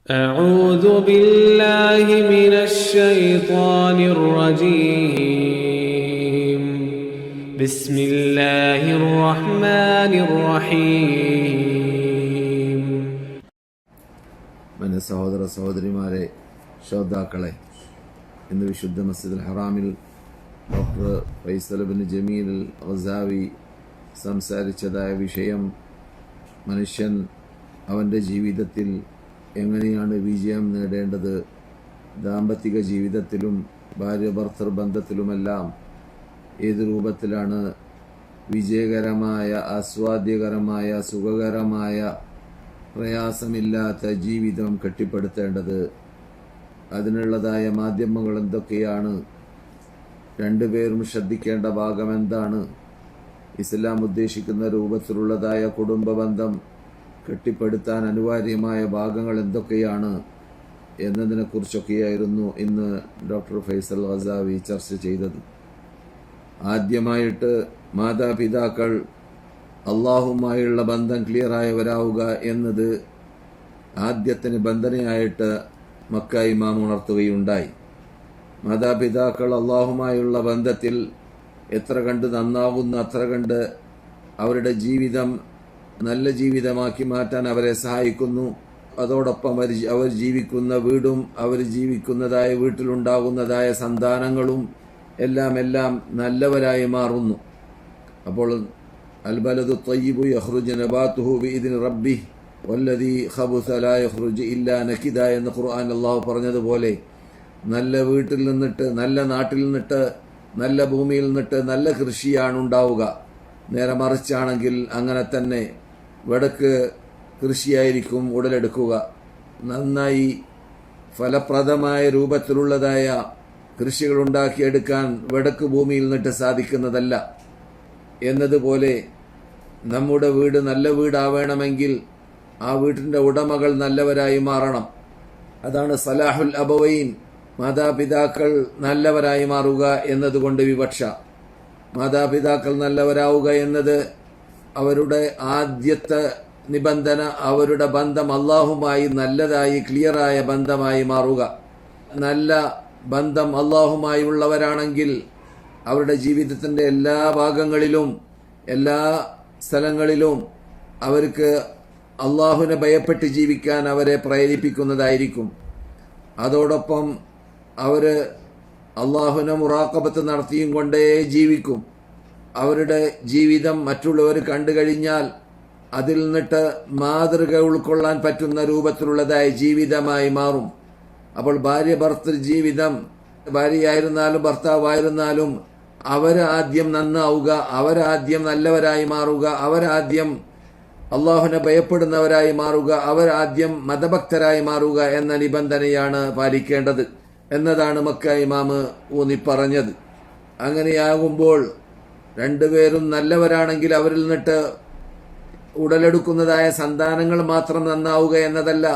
أعوذ بالله من الشيطان الرجيم بسم الله الرحمن الرحيم. meine സഹോദര സഹോദരിമാരെ, ശ്രോതാക്കളെ, ഇന്ന് വിശുദ്ധ മസ്ജിദുൽ ഹറാമിൽ ഡോക്ടർ ഫൈസൽ ബിൻ ജമീൽ ഗസാവി സംസാരിച്ചതായ വിഷയം മനുഷ്യൻ അവൻ്റെ ജീവിതത്തിൽ എങ്ങനെയാണ് വിജയം നേടേണ്ടത്, ദാമ്പത്തിക ജീവിതത്തിലും ഭാര്യ ഭർത്തൃ ബന്ധത്തിലുമെല്ലാം ഏത് രൂപത്തിലാണ് വിജയകരമായ, ആസ്വാദ്യകരമായ, സുഖകരമായ, പ്രയാസമില്ലാത്ത ജീവിതം കെട്ടിപ്പടുത്തേണ്ടത്, അതിനുള്ളതായ മാധ്യമങ്ങൾ എന്തൊക്കെയാണ്, രണ്ടുപേരും ശ്രദ്ധിക്കേണ്ട ഭാഗം എന്താണ്, ഇസ്ലാം ഉദ്ദേശിക്കുന്ന രൂപത്തിലുള്ളതായ കുടുംബബന്ധം കെട്ടിപ്പടുത്താൻ അനിവാര്യമായ ഭാഗങ്ങൾ എന്തൊക്കെയാണ് എന്നതിനെക്കുറിച്ചൊക്കെയായിരുന്നു ഇന്ന് ഡോക്ടർ ഫൈസൽ ഗസാവി ചർച്ച ചെയ്തത്. ആദ്യമായിട്ട് മാതാപിതാക്കൾ അള്ളാഹുമായുള്ള ബന്ധം ക്ലിയറായവരാവുക എന്നത് ആദ്യത്തെ നിബന്ധനയായിട്ട് മക്ക ഇമാം ഉണർത്തുകയുണ്ടായി. മാതാപിതാക്കൾ അള്ളാഹുമായുള്ള ബന്ധത്തിൽ എത്ര കണ്ട് നന്നാവുന്ന അത്ര കണ്ട് അവരുടെ ജീവിതം നല്ല ജീവിതമാക്കി മാറ്റാൻ അവരെ സഹായിക്കുന്നു. അതോടൊപ്പം അവർ ജീവിക്കുന്ന വീടും അവർ ജീവിക്കുന്നതായ വീട്ടിലുണ്ടാകുന്നതായ സന്താനങ്ങളും എല്ലാം നല്ലവരായി മാറുന്നു. അപ്പോൾ അൽബലദു ത്വയ്യിബു യഖ്റുജു നബാതുഹു ബിഇദ്നി റബ്ബിഹി വല്ലദീ ഖബുസ ലാ യഖ്റുജു ഇല്ലാ നകിദ എന്ന് ഖുർആൻ അല്ലാഹു പറഞ്ഞതുപോലെ, നല്ല വീട്ടിൽ നിന്നിട്ട്, നല്ല നാട്ടിൽ നിന്നിട്ട്, നല്ല ഭൂമിയിൽ നിന്നിട്ട് നല്ല കൃഷിയാണ് ഉണ്ടാവുക. നേരെ മറിച്ചാണെങ്കിൽ അങ്ങനെ തന്നെ വടക്ക് കൃഷിയായിരിക്കും ഉടലെടുക്കുക. നന്നായി ഫലപ്രദമായ രൂപത്തിലുള്ളതായ കൃഷികൾ ഉണ്ടാക്കിയെടുക്കാൻ വടക്ക് ഭൂമിയിൽ നിന്നിട്ട് സാധിക്കുന്നതല്ല. എന്നതുപോലെ നമ്മുടെ വീട് നല്ല വീടാവണമെങ്കിൽ ആ വീട്ടിൻ്റെ ഉടമകൾ നല്ലവരായി മാറണം. അതാണ് സലാഹുൽ അബവൈൻ, മാതാപിതാക്കൾ നല്ലവരായി മാറുക എന്നതുകൊണ്ട് വിവക്ഷ. മാതാപിതാക്കൾ നല്ലവരാവുക എന്നത് അവരുടെ ആദ്യത്തെ നിബന്ധന, അവരുടെ ബന്ധം അള്ളാഹുമായി നല്ലതായി ക്ലിയറായ ബന്ധമായി മാറുക. നല്ല ബന്ധം അള്ളാഹുമായി ഉള്ളവരാണെങ്കിൽ അവരുടെ ജീവിതത്തിൻ്റെ എല്ലാ ഭാഗങ്ങളിലും എല്ലാ സ്ഥലങ്ങളിലും അവർക്ക് അള്ളാഹുവിനെ ഭയപ്പെട്ട് ജീവിക്കാൻ അവരെ പ്രേരിപ്പിക്കുന്നതായിരിക്കും. അതോടൊപ്പം അവർ അള്ളാഹുവിനെ മുറാഖബത്ത് നടത്തിയും കൊണ്ടേ ജീവിക്കും. അവരുടെ ജീവിതം മറ്റുള്ളവർ കണ്ടു കഴിഞ്ഞാൽ അതിൽ നിന്നിട്ട് മാതൃക ഉൾക്കൊള്ളാൻ പറ്റുന്ന രൂപത്തിലുള്ളതായ ജീവിതമായി മാറും. അപ്പോൾ ഭാര്യ ഭർത്തൃ ജീവിതം, ഭാര്യയായിരുന്നാലും ഭർത്താവായിരുന്നാലും അവരാദ്യം നന്നാവുക, അവരാദ്യം നല്ലവരായി മാറുക, അവരാദ്യം അള്ളാഹുവിനെ ഭയപ്പെടുന്നവരായി മാറുക, അവരാദ്യം മതഭക്തരായി മാറുക എന്ന നിബന്ധനയാണ് പാലിക്കേണ്ടത് എന്നതാണ് മക്ക ഇമാമ് ഊന്നിപ്പറഞ്ഞത്. അങ്ങനെയാകുമ്പോൾ രണ്ടുപേരും നല്ലവരാണെങ്കിൽ അവരിൽ നിന്നിട്ട് ഉടലെടുക്കുന്നതായ സന്താനങ്ങൾ മാത്രം നന്നാവുക എന്നതല്ല,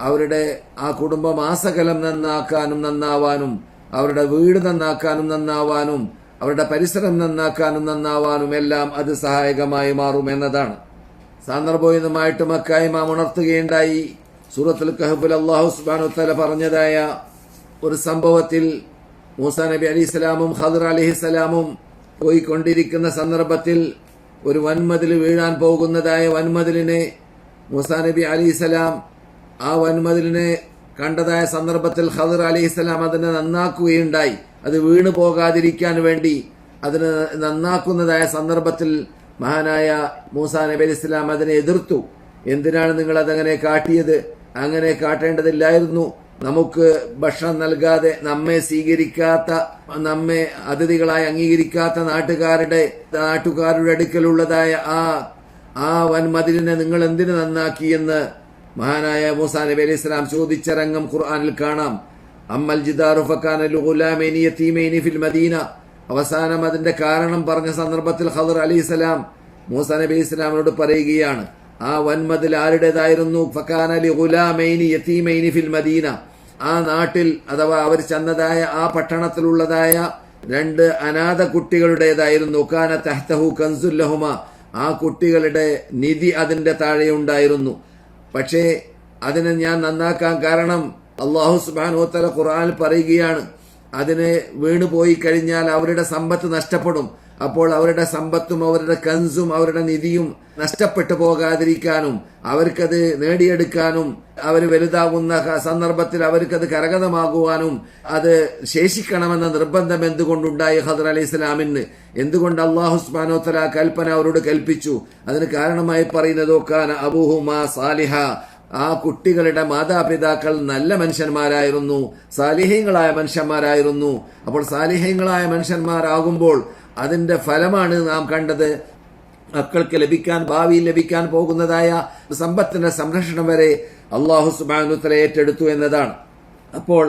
അവരുടെ ആ കുടുംബമാസകലം നന്നാക്കാനും നന്നാവാനും, അവരുടെ വീട് നന്നാക്കാനും നന്നാവാനും, അവരുടെ പരിസരം നന്നാക്കാനും നന്നാവാനും എല്ലാം അത് സഹായകമായി മാറും എന്നതാണ്. സാന്ദർഭോചിതമായിട്ട് മക്ക ഇമാം ഉണർത്തുകയുണ്ടായി. സൂറത്തുൽ കഹ്ഫിൽ അല്ലാഹു സുബ്ഹാനഹു വ തആല പറഞ്ഞതായ ഒരു സംഭവത്തിൽ മൂസാ നബി അലൈഹിസ്സലാമും ഖദർ അലൈഹിസ്സലാമും പോയിക്കൊണ്ടിരിക്കുന്ന സന്ദർഭത്തിൽ ഒരു വൻമതിൽ വീഴാൻ പോകുന്നതായ വൻമതിലിനെ മൂസാ നബി അലൈഹിസ്സലാം ആ വൻമതിലിനെ കണ്ടതായ സന്ദർഭത്തിൽ ഖദർ അലൈഹിസ്സലാം അതിനെ നന്നാക്കുകയുണ്ടായി. അത് വീണു പോകാതിരിക്കാൻ വേണ്ടി അതിനെ നന്നാക്കുന്നതായ സന്ദർഭത്തിൽ മഹാനായ മൂസാ നബി അലൈഹിസ്സലാം അതിനെ എതിർത്തു. എന്തിനാണ് നിങ്ങൾ അതങ്ങനെ കാട്ടിയത്? അങ്ങനെ കാട്ടേണ്ടതില്ലായിരുന്നു. നമുക്ക് ഭക്ഷണം നൽകാതെ നമ്മെ സ്വീകരിക്കാത്ത, നമ്മെ അതിഥികളായി അംഗീകരിക്കാത്ത നാട്ടുകാരുടെ അടുക്കലുള്ളതായ ആ വൻമതിലിനെ നിങ്ങൾ എന്തിനു നന്നാക്കി എന്ന് മഹാനായ മൂസാ നബി അലൈഹി സ്വലാം ചോദിച്ച രംഗം ഖുർആനിൽ കാണാം. അമ്മൽ ജിദാറു ഫകാന ലിഗുലാമൈനി യതീമൈനി ഫിൽ മദീന. അവസാനം അതിന്റെ കാരണം പറഞ്ഞ സന്ദർഭത്തിൽ ഖദർ അലൈഹി സ്വലാം മൂസാ നബി അലൈഹി സ്വലാമിനോട് പറയുകയാണ്, ആ വൻമതിൽ ആരുടേതായിരുന്നു? ഫകാന ലിഗുലാമൈനി യതീമൈനി ഫിൽ മദീന. ആ നാട്ടിൽ അഥവാ അവർ ചെന്നതായ ആ പട്ടണത്തിലുള്ളതായ രണ്ട് അനാഥ കുട്ടികളുടേതായിരുന്നു. കാന തഹ്തഹു കൻസുൽ ലഹുമ. ആ കുട്ടികളുടെ നിധി അതിന്റെ താഴെ ഉണ്ടായിരുന്നു. പക്ഷേ അതിനെ ഞാൻ നന്നാക്കാൻ കാരണം അല്ലാഹു സുബ്ഹാനഹു വ തആല ഖുർആനിൽ പറയുകയാണ്, അതിനെ വീണുപോയി കഴിഞ്ഞാൽ അവരുടെ സമ്പത്ത് നഷ്ടപ്പെടും. അപ്പോൾ അവരുടെ സമ്പത്തും അവരുടെ കൻസും അവരുടെ നിധിയും നഷ്ടപ്പെട്ടു പോകാതിരിക്കാനും അവർക്കത് നേടിയെടുക്കാനും അവർ വലുതാകുന്ന സന്ദർഭത്തിൽ അവർക്കത് കരഗതമാകുവാനും അത് ശേഷിക്കണമെന്ന നിർബന്ധം എന്തുകൊണ്ടുണ്ടായി ഖദർ അലൈഹി ഇസ്ലാമിന്? എന്തുകൊണ്ട് അല്ലാഹു സുബ്ഹാനഹു വ തആല കൽപ്പന അവരോട് കൽപ്പിച്ചു? അതിന് കാരണമായി പറയുന്നത് കാന അബൂഹുമാ സാലിഹ, ആ കുട്ടികളുടെ മാതാപിതാക്കൾ നല്ല മനുഷ്യന്മാരായിരുന്നു, സാലിഹീങ്ങളായ മനുഷ്യന്മാരായിരുന്നു. അപ്പോൾ സാലിഹീങ്ങളായ മനുഷ്യന്മാരാകുമ്പോൾ അതിന്റെ ഫലമാണ് നാം കണ്ടത്. മക്കൾക്ക് ഭാവിയിൽ ലഭിക്കാൻ പോകുന്നതായ സമ്പത്തിന്റെ സംരക്ഷണം വരെ അല്ലാഹു സുബ്ഹാനഹു വ തആല ഏറ്റെടുത്തു എന്നതാണ്. അപ്പോൾ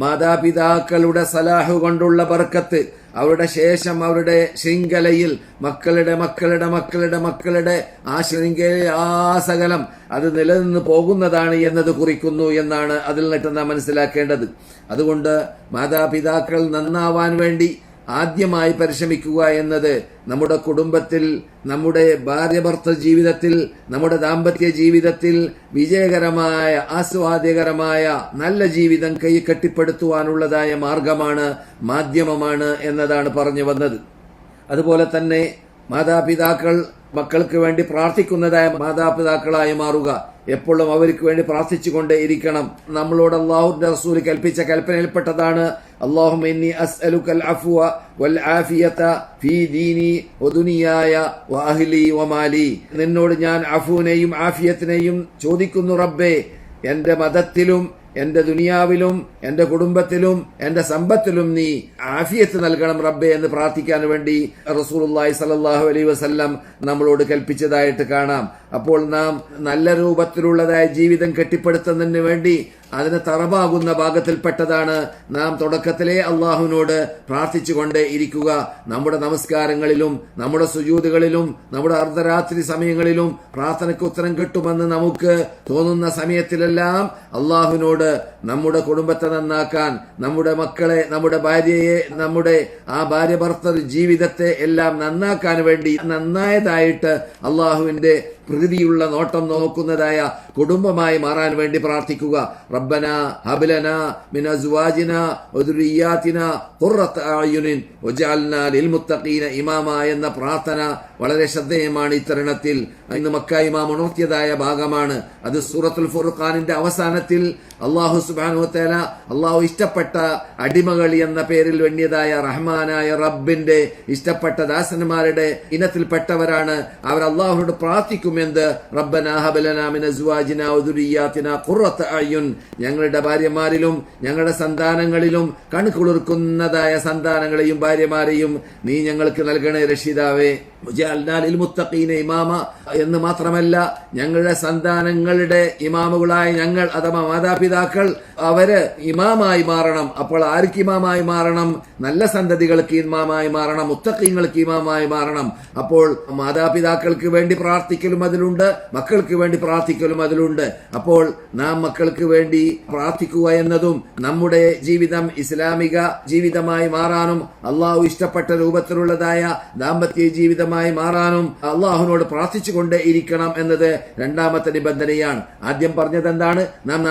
മാതാപിതാക്കളുടെ സലാഹ് കൊണ്ടുള്ള ബർക്കത്ത്, അവരുടെ ശേഷം അവരുടെ ശൃംഖലയിൽ മക്കളുടെ മക്കളുടെ മക്കളുടെ മക്കളുടെ ആ ശൃംഖലയിൽ ആ സകലം അത് നിലനിന്ന് പോകുന്നതാണ് എന്നത് കുറിക്കുന്നു എന്നാണ് അതിൽ നിന്നിട്ട് നാം മനസ്സിലാക്കേണ്ടത്. അതുകൊണ്ട് മാതാപിതാക്കൾ നന്നാവാൻ വേണ്ടി ആദ്യമായി പരിശ്രമിക്കുക എന്നത് നമ്മുടെ കുടുംബത്തിൽ, നമ്മുടെ ഭാര്യ-ഭർത്തൃ ജീവിതത്തിൽ, നമ്മുടെ ദാമ്പത്യ ജീവിതത്തിൽ വിജയകരമായ ആസ്വാദ്യകരമായ നല്ല ജീവിതം കെട്ടിപ്പടുത്തുവാനുള്ളതായ മാർഗമാണ്, മാധ്യമമാണ് എന്നതാണ് പറഞ്ഞു വന്നത്. അതുപോലെ തന്നെ മാതാപിതാക്കൾ മക്കൾക്ക് വേണ്ടി പ്രാർത്ഥിക്കുന്നതായ മാതാപിതാക്കളായി മാറുക. എപ്പോഴും അവർക്ക് വേണ്ടി പ്രാർത്ഥിച്ചുകൊണ്ടേ ഇരിക്കണം. നമ്മളോട് അല്ലാഹുവിന്റെ റസൂൽ കൽപ്പിച്ച കൽപ്പനയിൽപ്പെട്ടതാണ് അല്ലാഹുമ്മ ഇന്നി അസ്അലുക്കൽ അഫ്വ വൽ ആഫിയത ഫീ ദീനി വദുനിയായ വഅഹ്ലി വമാലി. നിന്നോട് ഞാൻ അഫുവിനെയും ആഫിയത്തിനെയും ചോദിക്കുന്നു റബ്ബേ, എന്റെ മതത്തിലും എന്റെ ദുനിയാവിലും എന്റെ കുടുംബത്തിലും എന്റെ സമ്പത്തിലും നീ ആഫിയത്ത് നൽകണം റബ്ബേ എന്ന് പ്രാർത്ഥിക്കാൻ വേണ്ടി റസൂലുള്ളാഹി സ്വല്ലല്ലാഹു അലൈഹി വസല്ലം നമ്മളോട് കൽപ്പിച്ചതായിട്ട് കാണാം. അപ്പോൾ നാം നല്ല രൂപത്തിലുള്ളതായ ജീവിതം കെട്ടിപ്പടുത്തുന്നതിന് വേണ്ടി അതിന് തറവാകുന്ന ഭാഗത്തിൽപ്പെട്ടതാണ് നാം തുടക്കത്തിലെ അള്ളാഹുവിനോട് പ്രാർത്ഥിച്ചുകൊണ്ടേ ഇരിക്കുക. നമ്മുടെ നമസ്കാരങ്ങളിലും നമ്മുടെ സുജൂദുകളിലും നമ്മുടെ അർദ്ധരാത്രി സമയങ്ങളിലും പ്രാർത്ഥനയ്ക്ക് ഉത്തരം കിട്ടുമെന്ന് നമുക്ക് തോന്നുന്ന സമയത്തിലെല്ലാം അള്ളാഹുവിനോട് നമ്മുടെ കുടുംബത്തെ നന്നാക്കാൻ, നമ്മുടെ മക്കളെ, നമ്മുടെ ഭാര്യയെ, നമ്മുടെ ആ ഭാര്യ ഭർത്തൃ ജീവിതത്തെ എല്ലാം നന്നാക്കാൻ വേണ്ടി നന്നായതായിട്ട് അള്ളാഹുവിന്റെ പ്രീതിയുള്ള നോട്ടം നോക്കുന്നതായ കുടുംബമായി മാറാൻ വേണ്ടി പ്രാർത്ഥിക്കുക. റബ്ബന ഹബ് ലനാ മിൻ അസ്വാജിനാ വദുരിയാതിനാ ഖുർറത അയുനിൻ വജഅൽനാ ലിൽമുത്തഖീന ഇമാമ എന്ന പ്രാർത്ഥന വളരെ ശ്രദ്ധേയമാണ്. ഈ തരുണത്തിൽ ഇന്ന് മക്ക ഇമാം ഉണർത്തിയതായ ഭാഗമാണ്. അത് സൂറത്തുൽ ഫുർഖാനിന്റെ അവസാനത്തിൽ അല്ലാഹു സുബ്ഹാനഹു വ തആല അല്ലാഹു ഇഷ്ടപ്പെട്ട അടിമകൾ എന്ന പേരിൽ വെണ്ണിയതായ റഹ്മാനായ റബ്ബിന്റെ ഇഷ്ടപ്പെട്ട ദാസന്മാരുടെ ഇനത്തിൽപ്പെട്ടവരാണ് അവർ. അല്ലാഹുവോട് പ്രാർത്ഥിക്കുമെന്ത്? റബ്ബനാ ഹബ് ലനാ മിൻ അസ്വാജിനാ വദുരിയാതിനാ ഖുർറത അയുൻ, ഞങ്ങളുടെ ഭാര്യമാരിലും ഞങ്ങളുടെ സന്താനങ്ങളിലും കൺകുളിർക്കുന്നതായ സന്താനങ്ങളെയും ഭാര്യമാരെയും നീ ഞങ്ങൾക്ക് നൽകണേ രക്ഷിതാവേ. വജഅൽനാ ലിൽമുത്തഖീന ഇമാമ എന്ന് മാത്രമല്ല, ഞങ്ങളുടെ സന്താനങ്ങളുടെ ഇമാമുകളായ ഞങ്ങൾ അഥവാ മാതാപിതാക്കൾ അവര് ഇമാമായി മാറണം. അപ്പോൾ ആർക്ക് ഇമാമായി മാറണം? നല്ല സന്തതികൾക്ക് ഇമാമായി മാറണം, മുത്തഖീങ്ങൾക്ക് ഇമാമായി മാറണം. അപ്പോൾ മാതാപിതാക്കൾക്ക് വേണ്ടി പ്രാർത്ഥിക്കലും അതിലുണ്ട്, മക്കൾക്ക് വേണ്ടി പ്രാർത്ഥിക്കലും അതിലുണ്ട്. അപ്പോൾ നാം മക്കൾക്ക് വേണ്ടി പ്രാർത്ഥിക്കുക എന്നതും നമ്മുടെ ജീവിതം ഇസ്ലാമിക ജീവിതമായി മാറാനും അള്ളാഹു ഇഷ്ടപ്പെട്ട രൂപത്തിലുള്ളതായ ദാമ്പത്യ ജീവിതമായി മാറാനും അള്ളാഹുവിനോട് പ്രാർത്ഥിച്ചുകൊണ്ടേ ഇരിക്കണം എന്നത് രണ്ടാമത്തെ നിബന്ധനയാണ്. ആദ്യം പറഞ്ഞത് എന്താണ്? നാം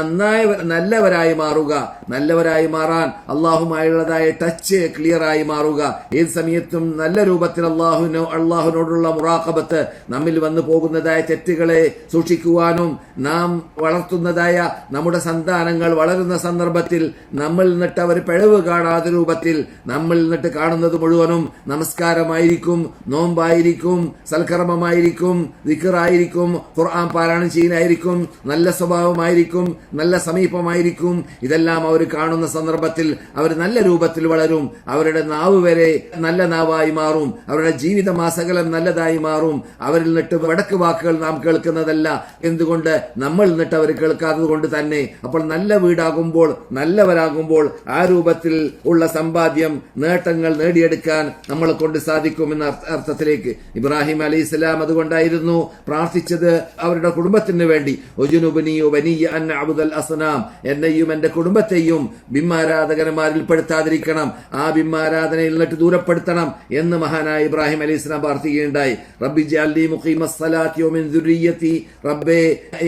നല്ലവരായി മാറുക. നല്ലവരായി മാറാൻ അള്ളാഹുമായുള്ളതായ ടച്ച് ക്ലിയർ ആയി മാറുക. ഏത് സമയത്തും നല്ല രൂപത്തിൽ അള്ളാഹുവിനോടുള്ള മുറാഖബത്ത്, നമ്മിൽ വന്നു പോകുന്നതായ തെറ്റുകളെ സൂക്ഷിക്കുവാനും നാം വളർത്തുന്നതായ നമ്മുടെ സന്താനങ്ങൾ വളരുന്ന സന്ദർഭത്തിൽ നമ്മിൽ നിന്നിട്ട് അവർ പിഴവ് കാണാത്ത രൂപത്തിൽ നമ്മിൽ നിന്നിട്ട് കാണുന്നത് മുഴുവനും നമസ്കാരമായിരിക്കും, നോമ്പായിരിക്കും, സൽക്കർമ്മമായിരിക്കും, ദിക്റായിരിക്കും, ഖുർആൻ പാരായണം ചെയ്യലായിരിക്കും, നല്ല സ്വഭാവമായിരിക്കും, നല്ല സമീപമായിരിക്കും. ഇതെല്ലാം അവർ കാണുന്ന സന്ദർഭത്തിൽ അവർ നല്ല രൂപത്തിൽ വളരും. അവരുടെ നാവ് വരെ നല്ല നാവായി മാറും. അവരുടെ ജീവിതം ആസകലം നല്ലതായി മാറും. അവരിൽ നിന്നിട്ട് വടക്ക് വാക്കുകൾ നാം കേൾക്കുന്നതല്ല. എന്തുകൊണ്ട്? നമ്മൾ നിന്നിട്ട് അവർ കേൾക്കാത്തത് കൊണ്ട് തന്നെ. അപ്പോൾ നല്ല വീടാകുമ്പോൾ, നല്ലവരാകുമ്പോൾ ആ രൂപത്തിൽ ഉള്ള സമ്പാദ്യം, നേട്ടങ്ങൾ നേടിയെടുക്കാൻ നമ്മളെ കൊണ്ട് സാധിക്കുമെന്ന അർത്ഥത്തിലേക്ക് ഇബ്രാഹിം അലൈഹിസ്സലാം അതുകൊണ്ടായിരുന്നു പ്രാർത്ഥിച്ചത് അവരുടെ കുടുംബത്തിന് വേണ്ടി. ഒജുനുബനി വനിയ അൻ അബ്ദുൽ അസ്നാം, എന്നെ എന്നെയും എന്റെ കുടുംബത്തെയും ബിംബാരാധകന്മാരിൽ പെടുത്താതിരിക്കണം, ആ ബിംബാരാധനയിൽ നിന്നിട്ട് ദൂരപ്പെടുത്തണം എന്ന് മഹാനായ ഇബ്രാഹിം അലൈഹി സ്വലാം പ്രാർത്ഥിക്കുകയുണ്ടായി. റബ്ബി ജഅൽനി മുഖീമസ്സലാത്തി വമിൻ ദുർരിയ്യതി, റബ്ബേ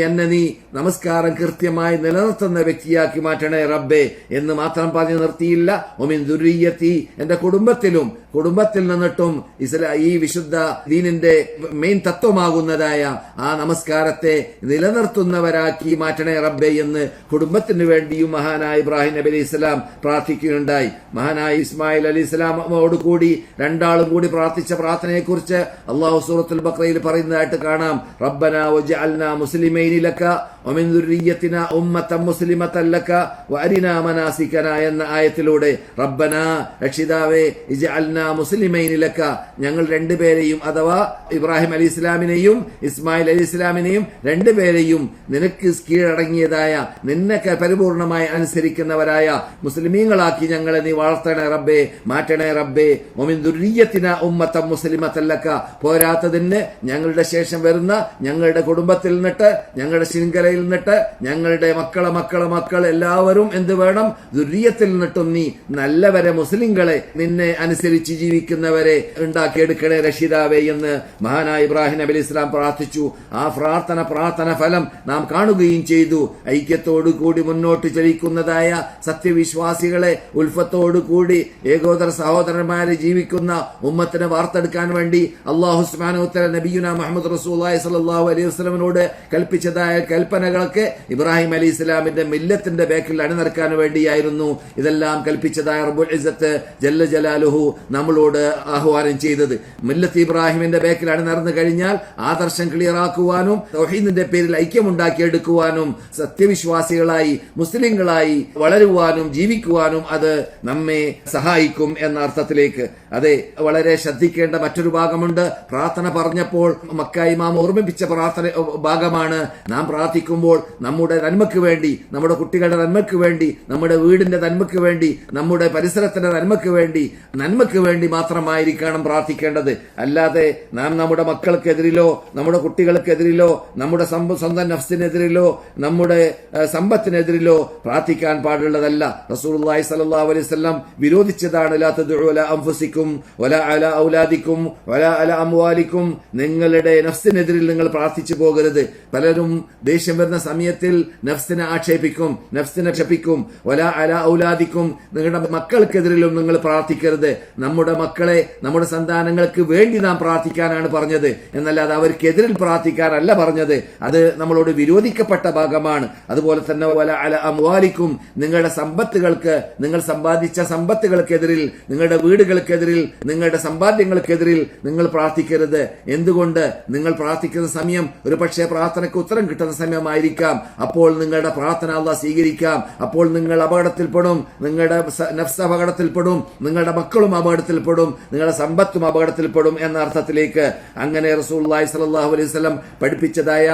എന്നെ നീ നമസ്കാരം കൃത്യമായി നിലനിർത്തുന്ന വ്യക്തിയാക്കി മാറ്റണേ റബ്ബേ എന്ന് മാത്രം പറഞ്ഞു നിർത്തിയില്ല. വമിൻ ദുർരിയ്യതി, എന്റെ കുടുംബത്തിൽ നിന്നിട്ടും ഈ വിശുദ്ധ ദീനിന്റെ മെയിൻ തത്വമാകുന്നതായ ആ നമസ്കാരത്തെ നിലനിർത്തുന്നവരാക്കി മാറ്റണേ റബ്ബേ എന്ന് കുടുംബത്തിന് വേണ്ടിയും മഹാനായ ഇബ്രാഹിം നബി അലൈഹി സ്വലാം പ്രാർത്ഥിക്കുകയുണ്ടായി. മഹാനായ ഇസ്മായിൽ അലൈഹി സ്വലാമോട് കൂടി രണ്ടാളും കൂടി പ്രാർത്ഥിച്ച പ്രാർത്ഥനയെക്കുറിച്ച് അല്ലാഹു സൂറത്തുൽ ബഖറയിൽ പറയുന്നതായിട്ട് കാണാം. റബ്ബനാ വജഅൽനാ മുസ്ലിമൈനി ലക വമിൻ ദുർരിയ്യതിനാ ഉമ്മത്തൻ മുസ്ലിമത്തൻ ലക വഅരിനാ മനാസികനാ എന്ന ആയത്തിലൂടെ റബ്ബനാ രക്ഷിതാവേ ഇജ്അൽനാ മുസ്ലിമൈനി ലക, ഞങ്ങൾ രണ്ടുപേരെയും അഥവാ ഇബ്രാഹിം അലൈഹി ഇസ്ലാമിനെയും ഇസ്മായിൽ അലൈഹി ഇസ്ലാമിനെയും രണ്ടുപേരെയും നിനക്ക് കീഴടങ്ങിയതായ നിന്നെ പരിപൂർണമായി അനുസരിക്കുന്നവരായ മുസ്ലിമീങ്ങളാക്കി ഞങ്ങളെ നീ വളർത്തണേ റബ്ബേ, മാറ്റണേ റബ്ബേ. വമിൻ ദുർരിയ്യതിനാ ഉമ്മത്തൻ മുസ്ലിമത്തൻ ലക, പോരാത്തതിന് ഞങ്ങളുടെ ശേഷം വരുന്ന ഞങ്ങളുടെ കുടുംബത്തിൽ നിന്നിട്ട് ഞങ്ങളുടെ ശൃംഖലയിൽ നിന്നിട്ട് ഞങ്ങളുടെ മക്കൾ എല്ലാവരും എന്ത് വേണം, ദുർരിയ്യത്തിൽ നിന്നിട്ടും നീ നല്ലവരെ മുസ്ലിങ്ങളെ നിന്നെ അനുസരിച്ച് ജീവിക്കുന്നവരെ ഉണ്ടാക്കിയെടുക്കണേ രക്ഷിതാവേ എന്ന് മഹാനായ ഇബ്രാഹിം നബി അലൈഹി സ്വലാം പ്രാർത്ഥിച്ചു. ആ പ്രാർത്ഥന ഫലം നാം കാണുകയും ചെയ്തു. ഐക്യത്തോടു കൂടി മുന്നോട്ട് ചലിക്കുന്നതായ സത്യവിശ്വാസികളെ ഉൽഫത്തോടുകൂടി ഏകോദര സഹോദരന്മാരെ ജീവിക്കുന്ന ഉമ്മത്തിനെ വാർത്തെടുക്കാൻ വേണ്ടി അല്ലാഹു സുബ്ഹാനഹു വ തആല നബിയുനാ മുഹമ്മദ് റസൂലുള്ളാഹി സ്വല്ലല്ലാഹു അലൈഹി വസല്ലമയോട് കൽപ്പിച്ചതായ കൽപ്പനകളൊക്കെ ഇബ്രാഹിം അലൈഹി ഇസ്ലാമിന്റെ മില്ലത്തിന്റെ ബേക്കിൽ അണിനിരക്കാൻ വേണ്ടിയായിരുന്നു ഇതെല്ലാം കൽപ്പിച്ചതായ റബ്ബുൽ ഇസ്സത്ത് ജല്ല ജലാലുഹു നമ്മളോട് ആഹ്വാനം ചെയ്തത്. മില്ലത്ത് ഇബ്രാഹിമിന്റെ ബേക്കിൽ അണിനിരന്നു കഴിഞ്ഞാൽ ആദർശം ക്ലിയറാക്കുവാനും തൗഹീദിന്റെ പേരിൽ ഐക്യമുണ്ടാക്കിയെടുക്കുവാനും സത്യവിശ്വാസികളായി മുസ്ലിങ്ങളായി വളരുവാനും ജീവിക്കുവാനും അത് നമ്മെ സഹായിക്കും എന്ന അർത്ഥത്തിലേക്ക്. അതെ, വളരെ ശ്രദ്ധിക്കേണ്ട മറ്റൊരു ഭാഗമുണ്ട്. പ്രാർത്ഥന പറഞ്ഞപ്പോൾ മക്ക ഇമാം ഓർമ്മിപ്പിച്ച പ്രാർത്ഥന ഭാഗമാണ്. നാം പ്രാർത്ഥിക്കുമ്പോൾ നമ്മുടെ നന്മയ്ക്ക് വേണ്ടി, നമ്മുടെ കുട്ടികളുടെ നന്മയ്ക്ക് വേണ്ടി, നമ്മുടെ വീടിന്റെ നന്മയ്ക്ക് വേണ്ടി, നമ്മുടെ പരിസരത്തിന്റെ നന്മയ്ക്ക് വേണ്ടി മാത്രമായിരിക്കണം പ്രാർത്ഥിക്കേണ്ടത്. അല്ലാതെ നാം നമ്മുടെ മക്കൾക്കെതിരിലോ നമ്മുടെ കുട്ടികൾക്കെതിരിലോ നമ്മുടെ സ്വന്തം നഫ്സിനെതിരിലോ നമ്മുടെ സമ്പത്തിനെതിരിലോ പ്രാർത്ഥിക്കാൻ പാടുള്ളതല്ല. റസൂലുള്ളാഹി സ്വല്ലല്ലാഹു അലൈഹി വസല്ലം വിരോധിച്ചതാണ് ലാ തദ്ഉ അലാ അൻഫുസിക്കും വലാ അലാ ഔലാദിക്കും വലാ അലാ അംവാലിക്കും, നിങ്ങളുടെ നഫ്സിനെതിരിൽ നിങ്ങൾ പ്രാർത്ഥിച്ചു പോകരുത്. പലരും ദേഷ്യം വരുന്ന സമയത്തിൽ നഫ്സിനെ ആക്ഷേപിക്കും, നഫ്സിനെ ക്ഷപിക്കും. വലാ അലാ ഔലാദിക്കും, നിങ്ങളുടെ മക്കൾക്കെതിരിലും നിങ്ങൾ പ്രാർത്ഥിക്കരുത്. നമ്മുടെ മക്കളെ, നമ്മുടെ സന്താനങ്ങൾക്ക് വേണ്ടി നാം പ്രാർത്ഥിക്കാനാണ് പറഞ്ഞത്, എന്നല്ലാതെ അവർക്കെതിരിൽ പ്രാർത്ഥിക്കാനല്ല പറഞ്ഞത്. അത് നമ്മളോട് വിരോധിക്കപ്പെട്ട ഭാഗമാണ്. അതുപോലെ തന്നെ വല അല അംവാലിക്കും, നിങ്ങളുടെ സമ്പത്തുകൾക്ക്, നിങ്ങൾ സമ്പാദിച്ച സമ്പത്തുകൾക്കെതിരിൽ, നിങ്ങളുടെ വീടുകൾക്കെതിരിൽ, നിങ്ങളുടെ സമ്പാദ്യങ്ങൾക്കെതിരിൽ നിങ്ങൾ പ്രാർത്ഥിക്കരുത്. എന്തുകൊണ്ട്? നിങ്ങൾ പ്രാർത്ഥിക്കുന്ന സമയം ഒരു പക്ഷേ പ്രാർത്ഥനയ്ക്ക് ഉത്തരം കിട്ടുന്ന സമയമായിരിക്കാം. അപ്പോൾ നിങ്ങളുടെ പ്രാർത്ഥന അല്ലാഹ് സ്വീകരിക്കാം. അപ്പോൾ നിങ്ങൾ അപകടത്തിൽപ്പെടും, നിങ്ങളുടെ നഫ്സ് അപകടത്തിൽപ്പെടും, നിങ്ങളുടെ മക്കളും അപകടത്തിൽപ്പെടും, നിങ്ങളുടെ സമ്പത്തും അപകടത്തിൽപ്പെടും എന്ന അർത്ഥത്തിലേക്ക്. അങ്ങനെ റസൂലുള്ളാഹി സ്വല്ലല്ലാഹു അലൈഹി വസല്ലം പഠിപ്പിച്ചതായ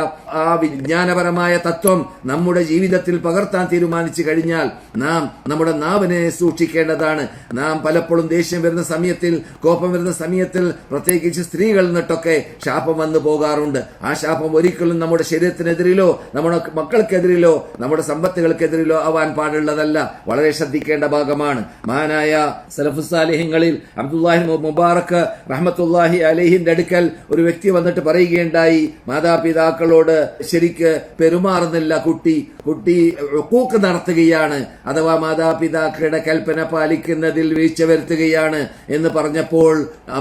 ആ വിജ്ഞാനപരമായ തത്വം നമ്മുടെ ജീവിതത്തിൽ പകർത്താൻ തീരുമാനിച്ചു കഴിഞ്ഞാൽ നാം നമ്മുടെ നാവിനെ സൂക്ഷിക്കേണ്ടതാണ്. നാം പലപ്പോഴും ദേഷ്യം വരുന്ന സമയത്തിൽ, കോപം വരുന്ന സമയത്തിൽ, പ്രത്യേകിച്ച് സ്ത്രീകളിൽ നിന്നിട്ടൊക്കെ ശാപം വന്നു പോകാറുണ്ട്. ആ ശാപം ഒരിക്കലും നമ്മുടെ ശരീരത്തിനെതിരിലോ നമ്മുടെ മക്കൾക്കെതിരിലോ നമ്മുടെ സമ്പത്തുകൾക്കെതിരിലോ ആവാൻ പാടുള്ളതല്ല. വളരെ ശ്രദ്ധിക്കേണ്ട ഭാഗമാണ്. മഹാനായ സലഫുസ് സാലിഹ്യങ്ങളിൽ അബ്ദുല്ലാഹി മുബാറക് റഹ്മത്തുള്ളാഹി അലൈഹിന്റെ അടുക്കൽ ഒരു വ്യക്തി വന്നിട്ട് പറയുകയുണ്ടായി, മാതാപിതാക്കളോട് ശരിക്ക് പെരുമാറുന്നില്ല കുട്ടി ഉഖൂഖ് നടത്തുകയാണ്, അഥവാ മാതാപിതാക്കളുടെ കൽപ്പന പാലിക്കുന്നതിൽ വീഴ്ച വരുത്തുകയാണ് എന്ന് പറഞ്ഞപ്പോൾ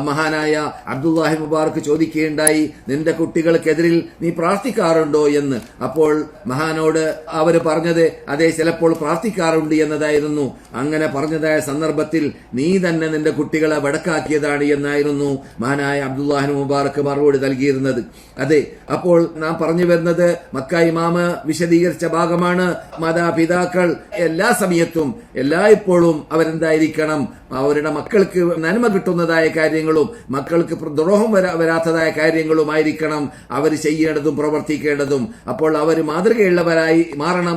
മഹാനായ അബ്ദുല്ലാഹി മുബാറക് ചോദിക്കുകയുണ്ടായി, നിന്റെ കുട്ടികൾക്കെതിരിൽ നീ പ്രാർത്ഥിക്കാറുണ്ടോ എന്ന്. അപ്പോൾ മഹാനോട് അവര് പറഞ്ഞത് അതെ, ചിലപ്പോൾ പ്രാർത്ഥിക്കാറുണ്ട് എന്നതായിരുന്നു. അങ്ങനെ പറഞ്ഞതായ സന്ദർഭത്തിൽ നീ തന്നെ നിന്റെ കുട്ടികളെ വടക്കാക്കിയതാണ് എന്നായിരുന്നു മഹാനായ അബ്ദുല്ലാഹി മുബാറക് മറുപടി നൽകിയിരുന്നത്. അതെ, അപ്പോൾ നാം പറഞ്ഞു വരുന്നത് മക്ക ഇമാമ് വിശദീകരിച്ച ഭാഗമാണ്. മാതാപിതാക്കൾ എല്ലാ സമയത്തും എല്ലായ്പ്പോഴും അവരെന്തായിരിക്കണം, അവരുടെ മക്കൾക്ക് നന്മ കിട്ടുന്നതായ കാര്യങ്ങളും മക്കൾക്ക് ദ്രോഹം വരാത്തതായ കാര്യങ്ങളുമായിരിക്കണം അവർ ചെയ്യേണ്ടതും പ്രവർത്തിക്കേണ്ടതും. അപ്പോൾ അവർ മാതൃകയുള്ളവരായി മാറണം.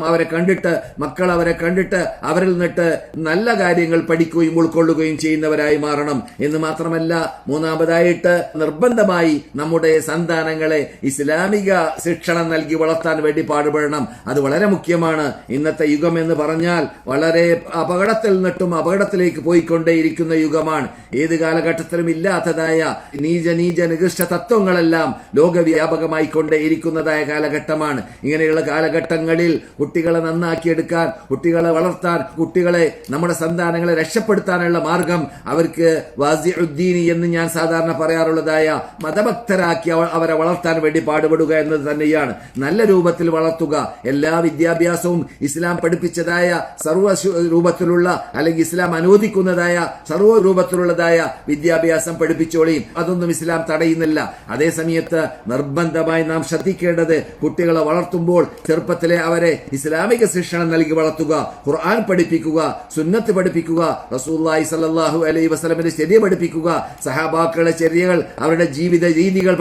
മക്കൾ അവരെ കണ്ടിട്ട് അവരിൽ നിന്നിട്ട് നല്ല കാര്യങ്ങൾ പഠിക്കുകയും ഉൾക്കൊള്ളുകയും ചെയ്യുന്നവരായി മാറണം എന്ന് മാത്രമല്ല, മൂന്നാമതായിട്ട് നിർബന്ധമായി നമ്മുടെ സന്താനങ്ങളെ ഇസ്ലാമിക ശിക്ഷണം നൽകി വളർത്താൻ വേണ്ടി പാടുപെടണം. അത് വളരെ മുഖ്യമാണ്. ഇന്നത്തെ യുഗം എന്ന് പറഞ്ഞാൽ വളരെ അപകടത്തിൽ നിന്നിട്ടും അപകടത്തിലേക്ക് പോയിക്കൊണ്ടേയിരിക്കുന്ന യുഗമാണ്. ഏത് കാലഘട്ടത്തിലും ഇല്ലാത്തതായ നീച നികൃഷ്ട തത്വങ്ങളെല്ലാം ലോകവ്യാപകമായി കൊണ്ടേയിരിക്കുന്നതായ കാലഘട്ടമാണ്. ഇങ്ങനെയുള്ള കാലഘട്ടങ്ങളിൽ കുട്ടികളെ നന്നാക്കിയെടുക്കാൻ, കുട്ടികളെ വളർത്താൻ, കുട്ടികളെ നമ്മുടെ സന്താനങ്ങളെ രക്ഷപ്പെടുത്താനുള്ള മാർഗം അവർക്ക് വാസിഉദ്ദീനി എന്ന് ഞാൻ സാധാരണ പറയാറുള്ളതായ മതഭക്തരാക്കി അവരെ വളർത്താൻ വേണ്ടി പാടുപെടുക എന്നത് തന്നെയാണ്. നല്ല രൂപത്തിൽ വളർത്തുക. എല്ലാ വിദ്യാഭ്യാസവും ഇസ്ലാം പഠിപ്പിച്ചതായ സർവ്വ രൂപത്തിലുള്ള അല്ലെങ്കിൽ ഇസ്ലാം അനുവദിക്കുന്നതായ സർവ്വ രൂപത്തിലുള്ളതായ വിദ്യാഭ്യാസം പഠിപ്പിച്ചോളിയും. അതൊന്നും ഇസ്ലാം തടയുന്നില്ല. അതേ സമയത്ത് നിർബന്ധമായി നാം ശ്രദ്ധിക്കേണ്ടത് കുട്ടികളെ വളർത്തുമ്പോൾ ചെറുപ്പത്തിലെ അവരെ ഇസ്ലാമിക ശിക്ഷണം നൽകി വളർത്തുക, ഖുർആൻ പഠിപ്പിക്കുക, സുന്നത്ത് പഠിപ്പിക്കുക, റസൂലുള്ളാഹി സ്വല്ലല്ലാഹു അലൈഹി വസല്ലമയുടെ ചര്യ പഠിപ്പിക്കുക, സഹാബാക്കളുടെ ചര്യകൾ, അവരുടെ ജീവിത രീതികൾ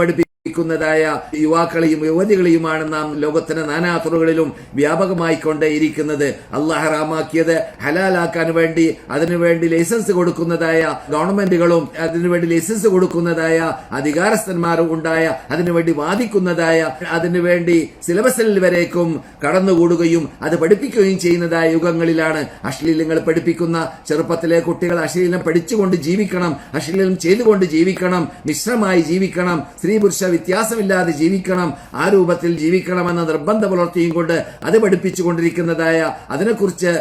ക്കുന്നതായ യുവാക്കളെയും യുവതികളെയുമാണ് നാം ലോകത്തിന്റെ നാനാതുറകളിലും വ്യാപകമായി കൊണ്ടേയിരിക്കുന്നത്. അള്ളാഹ് ഹറാമാക്കിയത് ഹലാലാക്കാൻ വേണ്ടി അതിനുവേണ്ടി ലൈസൻസ് കൊടുക്കുന്നതായ ഗവൺമെന്റുകളും അതിനുവേണ്ടി ലൈസൻസ് കൊടുക്കുന്നതായ അധികാരസ്ഥന്മാരും ഉണ്ടായ അതിനുവേണ്ടി വാദിക്കുന്നതായ അതിനുവേണ്ടി സിലബസിൽ വരേക്കും കടന്നുകൂടുകയും അത് പഠിപ്പിക്കുകയും ചെയ്യുന്നതായ യുഗങ്ങളിലാണ് അശ്ലീലങ്ങൾ പഠിപ്പിക്കുന്ന ചെറുപ്പത്തിലെ കുട്ടികൾ അശ്ലീലം പഠിച്ചുകൊണ്ട് ജീവിക്കണം, അശ്ലീലം ചെയ്തുകൊണ്ട് ജീവിക്കണം, മിശ്രമായി ജീവിക്കണം, സ്ത്രീ പുരുഷ വ്യത്യാസമില്ലാതെ ജീവിക്കണം, ആ രൂപത്തിൽ ജീവിക്കണമെന്ന നിർബന്ധം പുലർത്തിയും കൊണ്ട് അത് പഠിപ്പിച്ചുകൊണ്ടിരിക്കുന്നതായ അതിനെക്കുറിച്ച്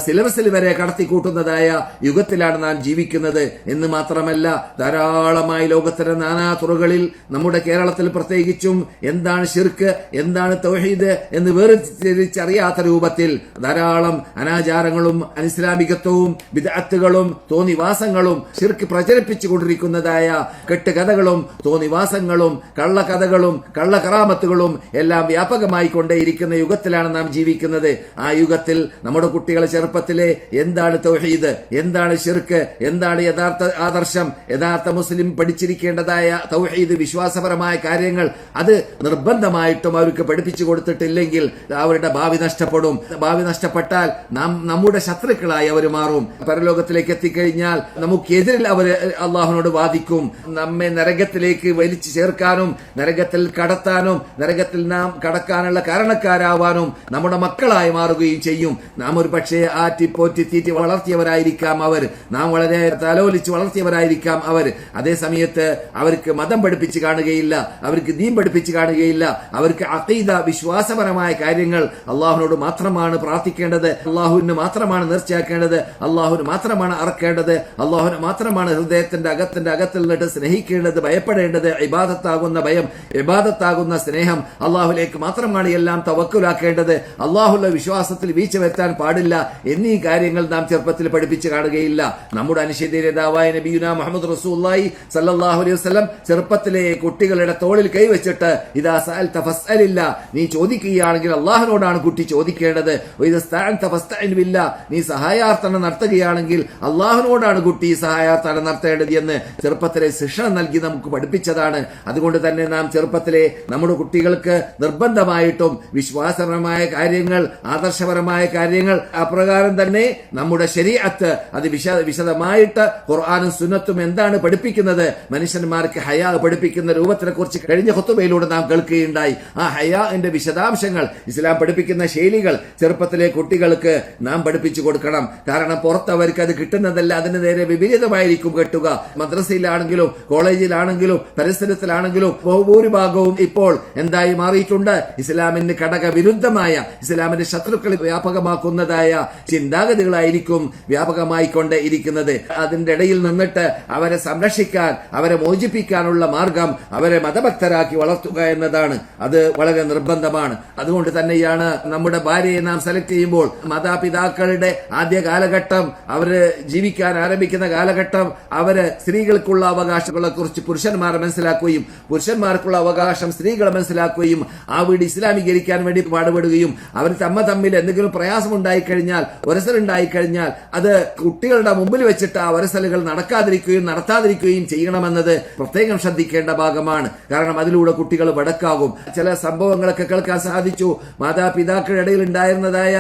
സിലബസിൽ വരെ കടത്തിക്കൂട്ടുന്നതായ യുഗത്തിലാണ് നാം ജീവിക്കുന്നത് എന്ന് മാത്രമല്ല ധാരാളമായി ലോകത്തിന്റെ നാനാതുറകളിൽ നമ്മുടെ കേരളത്തിൽ പ്രത്യേകിച്ചും എന്താണ് ശിർക്ക്, എന്താണ് തൗഹീദ് എന്ന് വേർതിരിച്ചറിയാത്ത രൂപത്തിൽ ധാരാളം അനാചാരങ്ങളും അനിസ്ലാമികത്വവും ബിദ്അത്തുകളും തോന്നിവാസങ്ങളും ശിർക്ക് പ്രചരിപ്പിച്ചുകൊണ്ടിരിക്കുന്നതായ കെട്ടുകഥകളും തോന്നിവാസങ്ങളും കള്ളക്കഥകളും കള്ളക്കറാമത്തുകളും എല്ലാം വ്യാപകമായി കൊണ്ടേയിരിക്കുന്ന യുഗത്തിലാണ് നാം ജീവിക്കുന്നത്. ആ യുഗത്തിൽ നമ്മുടെ കുട്ടികളെ ചെറുപ്പത്തിലെ എന്താണ് തൗഹീദ്, എന്താണ് ശിർക്ക്, എന്താണ് യഥാർത്ഥ ആദർശം, യഥാർത്ഥ മുസ്ലിം പഠിച്ചിരിക്കേണ്ടതായ തൗഹീദ് വിശ്വാസപരമായ കാര്യങ്ങൾ അത് നിർബന്ധമായിട്ടും അവർക്ക് പഠിപ്പിച്ചു കൊടുത്തിട്ടില്ലെങ്കിൽ അവരുടെ ഭാവി നഷ്ടപ്പെടും. ഭാവി നഷ്ടപ്പെട്ടാൽ നാം നമ്മുടെ ശത്രുക്കളായി അവർ മാറും. പരലോകത്തിലേക്ക് എത്തിക്കഴിഞ്ഞാൽ നമുക്കെതിരിൽ അവർ അള്ളാഹുവിനോട് വാദിക്കും. നമ്മെ നരകത്തിലേക്ക് വലിച്ചു ചേർക്കാനും നരകത്തിൽ കടത്താനും നരകത്തിൽ നാം കടക്കാനുള്ള കാരണക്കാരാവാനും നമ്മുടെ മക്കളായി മാറുകയും ചെയ്യും. നാം ഒരു പക്ഷേ ആറ്റിപ്പോറ്റി തീറ്റി വളർത്തിയവരായിരിക്കാം അവർ, നാം വളരെ തലോലിച്ച് വളർത്തിയവരായിരിക്കാം അവർ. അതേ സമയത്ത് അവർക്ക് മതം പഠിപ്പിച്ച് കാണുകയില്ല, അവർക്ക് ദീൻ പഠിപ്പിച്ച് കാണുകയില്ല, അവർക്ക് അഖീദ വിശ്വാസപരമായ കാര്യങ്ങൾ അള്ളാഹുവിനോട് മാത്രമാണ് പ്രാർത്ഥിക്കേണ്ടത്, അള്ളാഹുവിന് മാത്രമാണ് നേർച്ചയാക്കേണ്ടത്, അള്ളാഹുവിന് മാത്രമാണ് അറക്കേണ്ടത്, അള്ളാഹുവിന് മാത്രമാണ് ഹൃദയത്തിന്റെ അകത്തിൽ നിന്നിട്ട് സ്നേഹിക്കേണ്ടത്, ഭയപ്പെടേണ്ടത്, ഇബാദത്താകുന്ന ഭയം, ഇബാദത്താകുന്ന സ്നേഹം, അള്ളാഹുലേക്ക് മാത്രമാണ് എല്ലാം തവക്കുലാക്കേണ്ടത്, അള്ളാഹുള്ള വിശ്വാസത്തിൽ വീഴ്ച വരുത്താൻ പാടില്ല എന്നീ കാര്യങ്ങൾ നാം ചെറുപ്പത്തിൽ പഠിപ്പിച്ചു കാണുകയില്ല. നമ്മുടെ അനുശേദ്യതാവായ നബിയുനാ മുഹമ്മദ് റസൂലുള്ളാഹി സ്വല്ലല്ലാഹു അലൈഹി വസല്ലം ചെറുപ്പത്തിലെ കുട്ടികളുടെ തോളിൽ കൈവച്ചിട്ട് ഇദാ സഅൽത ഫസ്അലില്ല, നീ ചോദിക്കുകയാണെങ്കിൽ അള്ളാഹുവിനോടാണ് കുട്ടി ചോദിക്കേണ്ടത്. ഇദാ സ്തഅൻത ഫസ്തഇൻ ബില്ലാഹ്, നീ സഹായാർത്ഥന നടത്തുകയാണെങ്കിൽ അള്ളാഹുവിനോടാണ് കുട്ടി സഹായാർത്ഥന നടത്തേണ്ടത് എന്ന് ചെറുപ്പത്തിലെ ശിക്ഷണം നൽകി നമുക്ക് പഠിപ്പിച്ചതാണ്. അതുകൊണ്ട് തന്നെ നാം ചെറുപ്പത്തിലെ നമ്മുടെ കുട്ടികൾക്ക് നിർബന്ധമായിട്ടും വിശ്വാസപരമായ കാര്യങ്ങൾ, ആദർശപരമായ കാര്യങ്ങൾ, അപ്രകാരം തന്നെ നമ്മുടെ ശരീഅത്ത് അത് വിശദമായിട്ട് ഖുർആനും സുന്നത്തും എന്താണ് പഠിപ്പിക്കുന്നത്, മനുഷ്യന്മാർക്ക് ഹയാ പഠിപ്പിക്കുന്ന രൂപത്തിനെ കുറിച്ച് കഴിഞ്ഞ ഖുതുബയിലൂടെ നാം കേൾക്കുകയുണ്ടായി. ആ ഹയാന്റെ വിശദാംശങ്ങൾ, ഇസ്ലാം പഠിപ്പിക്കുന്ന ശൈലികൾ ചെറുപ്പത്തിലെ കുട്ടികൾക്ക് നാം പഠിപ്പിച്ചു കൊടുക്കണം. കാരണം പുറത്തവർക്ക് അത് കിട്ടുന്നതല്ല, അതിന് നേരെ വിപരീതമായിരിക്കും കിട്ടുക. മദ്രസയിലാണെങ്കിലും കോളേജിലാണെങ്കിലും പരിസരത്തിലാണെങ്കിലും ബഹുഭൂരിഭാഗവും ഇപ്പോൾ എന്തായി മാറിയിട്ടുണ്ട്, ഇസ്ലാമിന് ഘടകവിരുദ്ധമായ, ഇസ്ലാമിന്റെ ശത്രുക്കൾ വ്യാപകമാക്കുന്നതായ ചിന്താഗതികളായിരിക്കും വ്യാപകമായിക്കൊണ്ട് ഇരിക്കുന്നത്. അതിന്റെ ഇടയിൽ നിന്നിട്ട് അവരെ സംരക്ഷിക്കാൻ, അവരെ മോചിപ്പിക്കാനുള്ള മാർഗം അവരെ മതഭക്തരാക്കി വളർത്തുക എന്നതാണ്. അത് വളരെ നിർബന്ധമാണ്. അതുകൊണ്ട് തന്നെയാണ് നമ്മുടെ ഭാര്യയെ നാം സെലക്ട് ചെയ്യുമ്പോൾ മാതാപിതാക്കളുടെ ആദ്യ കാലഘട്ടം, അവര് ജീവിക്കാൻ ആരംഭിക്കുന്ന കാലഘട്ടം, അവര് സ്ത്രീകൾക്കുള്ള അവകാശങ്ങളെ കുറിച്ച് പുരുഷന്മാർ മനസ്സിലാക്കുകയും പുരുഷന്മാർക്കുള്ള അവകാശം സ്ത്രീകളെ മനസ്സിലാക്കുകയും ആ വീട് ഇസ്ലാമീകരിക്കാൻ വേണ്ടി പാടുപെടുകയും അവർ തമ്മിൽ എന്തെങ്കിലും പ്രയാസം ഉണ്ടായിക്കഴിഞ്ഞാൽ, വരസലുണ്ടായിക്കഴിഞ്ഞാൽ അത് കുട്ടികളുടെ മുമ്പിൽ വെച്ചിട്ട് ആ വരസലുകൾ നടത്താതിരിക്കുകയും ചെയ്യണമെന്നത് പ്രത്യേകം ശ്രദ്ധിക്കേണ്ട ഭാഗമാണ്. കാരണം അതിലൂടെ കുട്ടികൾ വടക്കാകും. ചില സംഭവങ്ങളൊക്കെ കേൾക്കാൻ സാധിച്ചു. മാതാപിതാക്കളുടെ ഇടയിൽ ഉണ്ടായിരുന്നതായ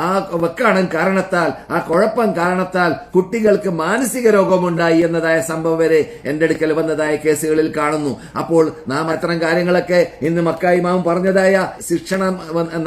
ആ വെക്കാണം കാരണത്താൽ, ആ കുഴപ്പം കാരണത്താൽ കുട്ടികൾക്ക് മാനസിക രോഗമുണ്ടായി എന്നതായ സംഭവം വരെ എന്റെ അടുക്കൽ വന്നതായ കേസുകളിൽ കാണുന്നു. അപ്പോൾ നാം അത്തരം കാര്യങ്ങളൊക്കെ ഇന്ന് മക്ക ഇമാം പറഞ്ഞതായ ശിക്ഷണം,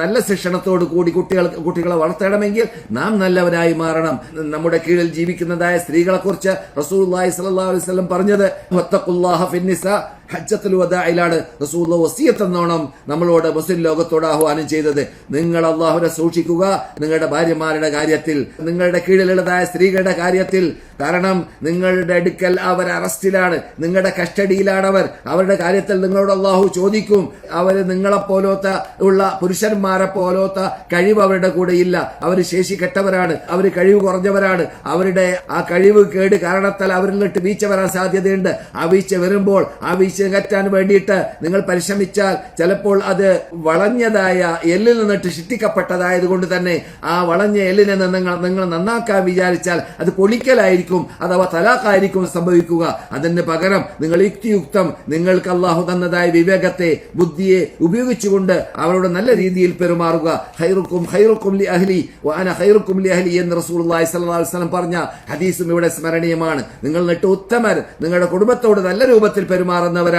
നല്ല ശിക്ഷണത്തോട് കൂടി കുട്ടികളെ വളർത്തണമെങ്കിൽ നാം നല്ലവരായി മാറണം. നമ്മുടെ കീഴിൽ ജീവിക്കുന്നതായ സ്ത്രീകളെ കുറിച്ച് റസൂലുള്ളാഹി സ്വല്ലല്ലാഹു അലൈഹി വസല്ലം പറഞ്ഞത് വത്തഖുല്ലാഹ ഫിന്നിസാ ഹജ്ജത്തുൽ വദാഇലാണ് റസൂലുള്ളാഹി വസിയത്ത് എന്നോണം നമ്മളോട് മുസ്ലിം ലോകത്തോട് ആഹ്വാനം ചെയ്തത്. നിങ്ങൾ അല്ലാഹുവിനെ സൂക്ഷിക്കുക നിങ്ങളുടെ ഭാര്യമാരുടെ കാര്യത്തിൽ, നിങ്ങളുടെ കീഴിലുള്ളതായ സ്ത്രീകളുടെ കാര്യത്തിൽ. കാരണം നിങ്ങളുടെ അടുക്കൽ അവർ അറസ്റ്റിലാണ്, നിങ്ങളുടെ കസ്റ്റഡിയിലാണ് അവരുടെ കാര്യത്തിൽ നിങ്ങളോട് അല്ലാഹു ചോദിക്കും. അവര് നിങ്ങളെപ്പോലത്ത ഉള്ള പുരുഷന്മാരെ പോലത്ത കഴിവ് അവരുടെ കൂടെ ഇല്ല. അവർ ശേഷി കെട്ടവരാണ്, അവർ കഴിവ് കുറഞ്ഞവരാണ്. അവരുടെ ആ കഴിവ് കേട് കാരണത്താൽ അവരിൽ നിന്നിട്ട് വീഴ്ച വരാൻ സാധ്യതയുണ്ട്. ആ വീഴ്ച വരുമ്പോൾ ആ വീഴ്ച കറ്റാൻ വേണ്ടിയിട്ട് നിങ്ങൾ പരിശ്രമിച്ചാൽ ചിലപ്പോൾ അത് വളഞ്ഞതായ എല്ലിൽ നിന്നിട്ട് സൃഷ്ടിക്കപ്പെട്ടതായത് കൊണ്ട് തന്നെ ആ വളഞ്ഞ എല്ലിനെ നിങ്ങൾ നന്നാക്കാൻ വിചാരിച്ചാൽ അത് പൊളിക്കലായിരിക്കും, അഥവാ തലാഖായിരിക്കും സംഭവിക്കുക. അതിന് പകരം നിങ്ങൾ യുക്തിയുക്തം നിങ്ങൾക്ക് അല്ലാഹു തന്നതായ വിവേകത്തെ, ബുദ്ധിയെ ഉപയോഗിച്ചുകൊണ്ട് അവരോട് നല്ല രീതിയിൽ പെരുമാറുക. ഖൈറുക്കും ഖൈറുക്കും ലി അഹ്ലി വഅന ഖൈറുക്കും ലി അഹ്ലി എന്ന് റസൂലുള്ളാഹി സ്വല്ലല്ലാഹു അലൈഹി വസല്ലം പറഞ്ഞ ഹദീസും ഇവിടെ സ്മരണീയമാണ്. നിങ്ങൾ നിന്നിട്ട് ഉത്തമർ, നിങ്ങളുടെ കുടുംബത്തോട് നല്ല രൂപത്തിൽ പെരുമാറുന്നവരാണ്.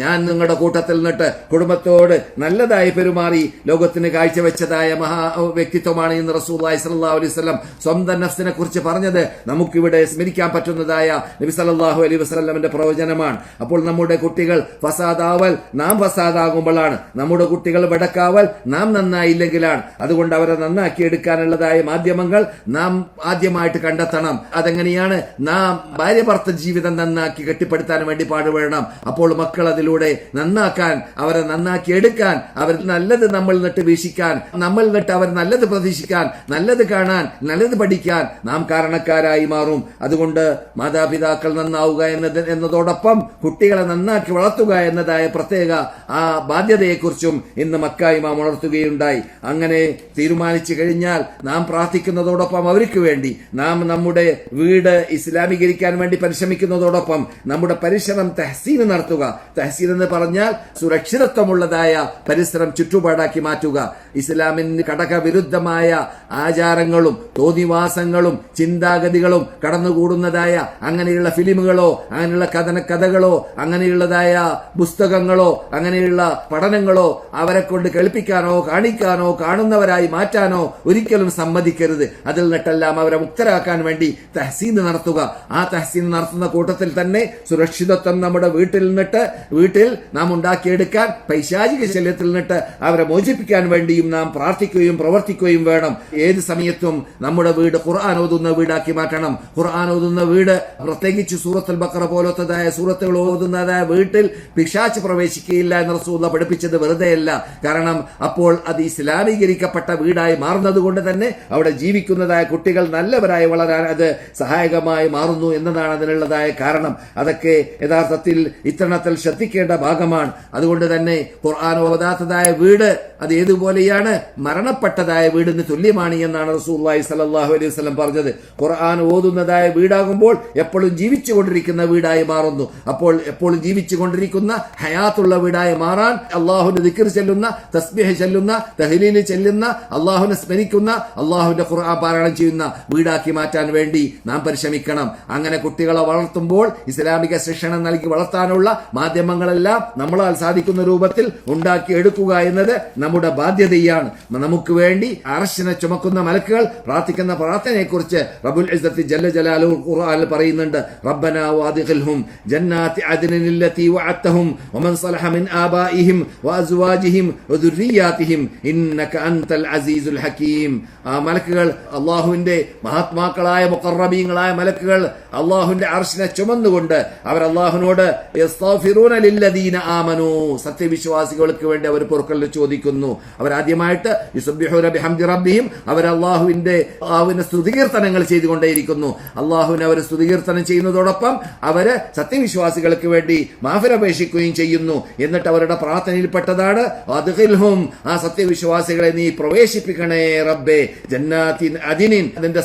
ഞാൻ നിങ്ങളുടെ കൂട്ടത്തിൽ നിന്നിട്ട് കുടുംബത്തോട് നല്ലതായി പെരുമാറി ലോകത്തിന് കാഴ്ചവെച്ചതായ മഹാ വ്യക്തിത്വമാണ് എന്ന് റസൂലുള്ളാഹി സ്വല്ലല്ലാഹു അലൈഹി വസല്ലം സ്വന്തം നഫ്സിനെ കുറിച്ച് പറഞ്ഞത് നമുക്കിവിടെ സ്മരിക്കാൻ പറ്റുന്നതായ നബി സല്ലല്ലാഹു അലൈഹി വസല്ലമിന്റെ പ്രവചനമാണ്. അപ്പോൾ നമ്മുടെ കുട്ടികൾ ഫസാദാവൽ നാം ഫസാദാകുമ്പോഴാണ്, നമ്മുടെ കുട്ടികൾ വെടക്കാവൽ നാം നന്നായില്ലെങ്കിലാണ്. അതുകൊണ്ട് അവരെ നന്നാക്കി എടുക്കാനുള്ളതായ മാധ്യമങ്ങൾ നാം ആദ്യമായിട്ട് കണ്ടെത്തണം. അതെങ്ങനെയാണ്? നാം ഭാര്യ ഭർത്ത ജീവിതം നന്നാക്കി കെട്ടിപ്പടുത്താൻ വേണ്ടി പാടുപെടണം. അപ്പോൾ മക്കൾ അതിലൂടെ നന്നാക്കാൻ, അവരെ നന്നാക്കി എടുക്കാൻ, അവർ നല്ലത് നമ്മൾ നിന്നിട്ട് വീക്ഷിക്കാൻ, നമ്മൾ നിന്നിട്ട് അവർ നല്ലത് പ്രതീക്ഷിക്കാൻ, നല്ലത് കാണാൻ, നല്ലത് പഠിക്കാൻ നാം കാരണക്കാരായി മാറും. അതുകൊണ്ട് മാതാപിതാക്കൾ നന്നാവുക എന്നതോടൊപ്പം കുട്ടികളെ നന്നാക്കി വളർത്തുക എന്നതായ പ്രത്യേക ആ ബാധ്യതയെക്കുറിച്ചും ഇന്ന് മക്ക ഇമാം ഉണർത്തുകയുണ്ടായി. അങ്ങനെ തീരുമാനിച്ചു കഴിഞ്ഞാൽ നാം പ്രാർത്ഥിക്കുന്നതോടൊപ്പം അവർക്ക് വേണ്ടി നാം നമ്മുടെ വീട് ഇസ്ലാമീകരിക്കാൻ വേണ്ടി പരിശ്രമിക്കുന്നതോടൊപ്പം നമ്മുടെ പരിശ്രമം തഹ്സീൻ നടത്തുക. തഹ്സീൻ എന്ന് പറഞ്ഞാൽ സുരക്ഷിതത്വമുള്ളതായ പരിസരം ചുറ്റുപാടാക്കി മാറ്റുക. ഇസ്ലാമിന് ഘടകവിരുദ്ധമായ ആചാരങ്ങളും തോന്നിവാസങ്ങളും ചിന്താഗതികളും കടന്നുകൂടുന്നതായ അങ്ങനെയുള്ള ഫിലിമുകളോ അങ്ങനെയുള്ള കഥകളോ അങ്ങനെയുള്ളതായ പുസ്തകങ്ങളോ അങ്ങനെയുള്ള പഠനങ്ങളോ അവരെ കൊണ്ട് കേൾപ്പിക്കാനോ കാണിക്കാനോ കാണുന്നവരായി മാറ്റാനോ ഒരിക്കലും സമ്മതിക്കരുത്. അതിൽ നിന്നെല്ലാം അവരെ മുക്തരാക്കാൻ വേണ്ടി തഹ്സീൻ നടത്തുക. ആ തഹ്സീൻ നടത്തുന്ന കൂട്ടത്തിൽ തന്നെ സുരക്ഷിതത്വം നമ്മുടെ വീട്ടിൽ നാം ഉണ്ടാക്കിയെടുക്കാൻ, പൈശാചിക ശല്യത്തിൽ നിന്നിട്ട് അവരെ മോചിപ്പിക്കാൻ വേണ്ടിയും നാം പ്രാർത്ഥിക്കുകയും പ്രവർത്തിക്കുകയും വേണം. ഏത് സമയത്തും നമ്മുടെ വീട് ഖുർആൻ ഓതുന്ന വീടാക്കി മാറ്റണം. ഖുർആൻ ഓതുന്ന വീട്, പ്രത്യേകിച്ച് സൂറത്തുൽ ബഖറ പോലത്തതായ സൂറത്തുകൾ ഓതുന്നതായ വീട്ടിൽ പിശാച് പ്രവേശിക്കുകയില്ല എന്ന് റസൂലുള്ളാഹി പഠിപ്പിച്ചത് വെറുതെയല്ല. കാരണം അപ്പോൾ അത് ഇസ്ലാമീകരിക്കപ്പെട്ട വീടായി മാറുന്നത് കൊണ്ട് തന്നെ അവിടെ ജീവിക്കുന്നതായ കുട്ടികൾ നല്ലവരായി വളരാൻ അത് സഹായകമായി മാറുന്നു എന്നതാണ് അതിനുള്ളതായ കാരണം. അതൊക്കെ യഥാർത്ഥത്തിൽ ഇത്തരണത്തിൽ ശ്രദ്ധിക്കേണ്ട ഭാഗമാണ്. അതുകൊണ്ട് തന്നെ ഖുർആൻ ഓതാത്തതായ വീട് അത് ഏതുപോലെയാണ്? മരണപ്പെട്ടതായ വീടിന് തുല്യമാണ് എന്നാണ് റസൂലുള്ളാഹി സ്വല്ലല്ലാഹു അലൈഹി വസല്ലം പറഞ്ഞത്. ഖുർആൻ ഓതുന്നതായ വീടാകുമ്പോൾ എപ്പോഴും ജീവിച്ചുകൊണ്ടിരിക്കുന്ന വീടായി മാറുന്നു. അപ്പോൾ എപ്പോഴും ജീവിച്ചുകൊണ്ടിരിക്കുന്ന ഹയാത്തുള്ള വീടായി മാറാൻ അള്ളാഹുവിന്റെ ദിക്ർ ചെല്ലുന്ന, തസ്ബീഹ് ചെല്ലുന്ന, തഹ്ലീൽ ചെല്ലുന്ന, അള്ളാഹുവിനെ സ്മരിക്കുന്ന, അള്ളാഹുവിന്റെ ഖുർആൻ പാരായണം ചെയ്യുന്ന വീടാക്കി മാറ്റാൻ വേണ്ടി നാം പരിശ്രമിക്കണം. അങ്ങനെ കുട്ടികളെ വളർത്തുമ്പോൾ ഇസ്ലാമിക ശിക്ഷണം നൽകി വളർത്താനുള്ള മാധ്യമങ്ങളെല്ലാം നമ്മളാൽ സാധിക്കുന്ന രൂപത്തിൽ ഉണ്ടാക്കിയെടുക്കുക എന്നത് നമ്മുടെ ബാധ്യതയാണ്. നമുക്ക് വേണ്ടി അർശിനെ ചുമക്കുന്ന മലക്കുകൾ പ്രാർത്ഥിക്കുന്ന പ്രാർത്ഥനയെക്കുറിച്ച് റബ്ബുൽ ഇസ്സത്തി ജല്ല ജലാലുഹു ഖുർആനിൽ പറയുന്നുണ്ട്. റബ്ബനാ വഅദ്ഖിൽഹും ജന്നാത്തി അദ്നിൻ ലല്ലതി വഅദ്തഹും വമൻ സലഹ മിൻ ആബാഇഹിം വഅസ്വാജിഹിം വദുർരിയാതിഹിം ഇന്നക അൻതൽ അസീസുൽ ഹകീം. ആ മലക്കുകൾ അല്ലാഹുവിന്റെ മഹാത്മാക്കളായ മുഖറബീങ്ങളായ മലക്കുകൾ അല്ലാഹുവിന്റെ അർശിനെ ചുമന്നുകൊണ്ട് അവർ അല്ലാഹുവിനോട് യസ്തഗ്ഫിറൂന ലില്ലദീന ആമനൂ, സത്യവിശ്വാസികൾക്ക് വേണ്ടി അവർ പൊറുക്കൽ ചോദിക്കുന്നു. അവരാദ്യമായിട്ട് യുസബ്ബിഹൂന ബിഹംദി റബ്ബിഹിം, അവർ അല്ലാഹുവിന്റെ സ്തുതികീർത്തനങ്ങൾ ചെയ്തുകൊണ്ടേയിരിക്കുന്നു. അല്ലാഹുവിനെ അവർ സ്തുതികീർത്തനം ചെയ്യുന്നതോടൊപ്പം അവര് സത്യവിശ്വാസികൾക്ക് വേണ്ടി മാഫിറപേക്ഷിക്കുകയും ചെയ്യുന്നു. എന്നിട്ട് അവരുടെ പ്രാർത്ഥനയിൽപ്പെട്ടതാണ് അദ്ഖിൽഹും, ആ സത്യവിശ്വാസികളെ നീ പ്രവേശിപ്പിക്കണേ റബ്ബേ ജന്നാത്തിൻ അദിനിൻ, അതിന്റെ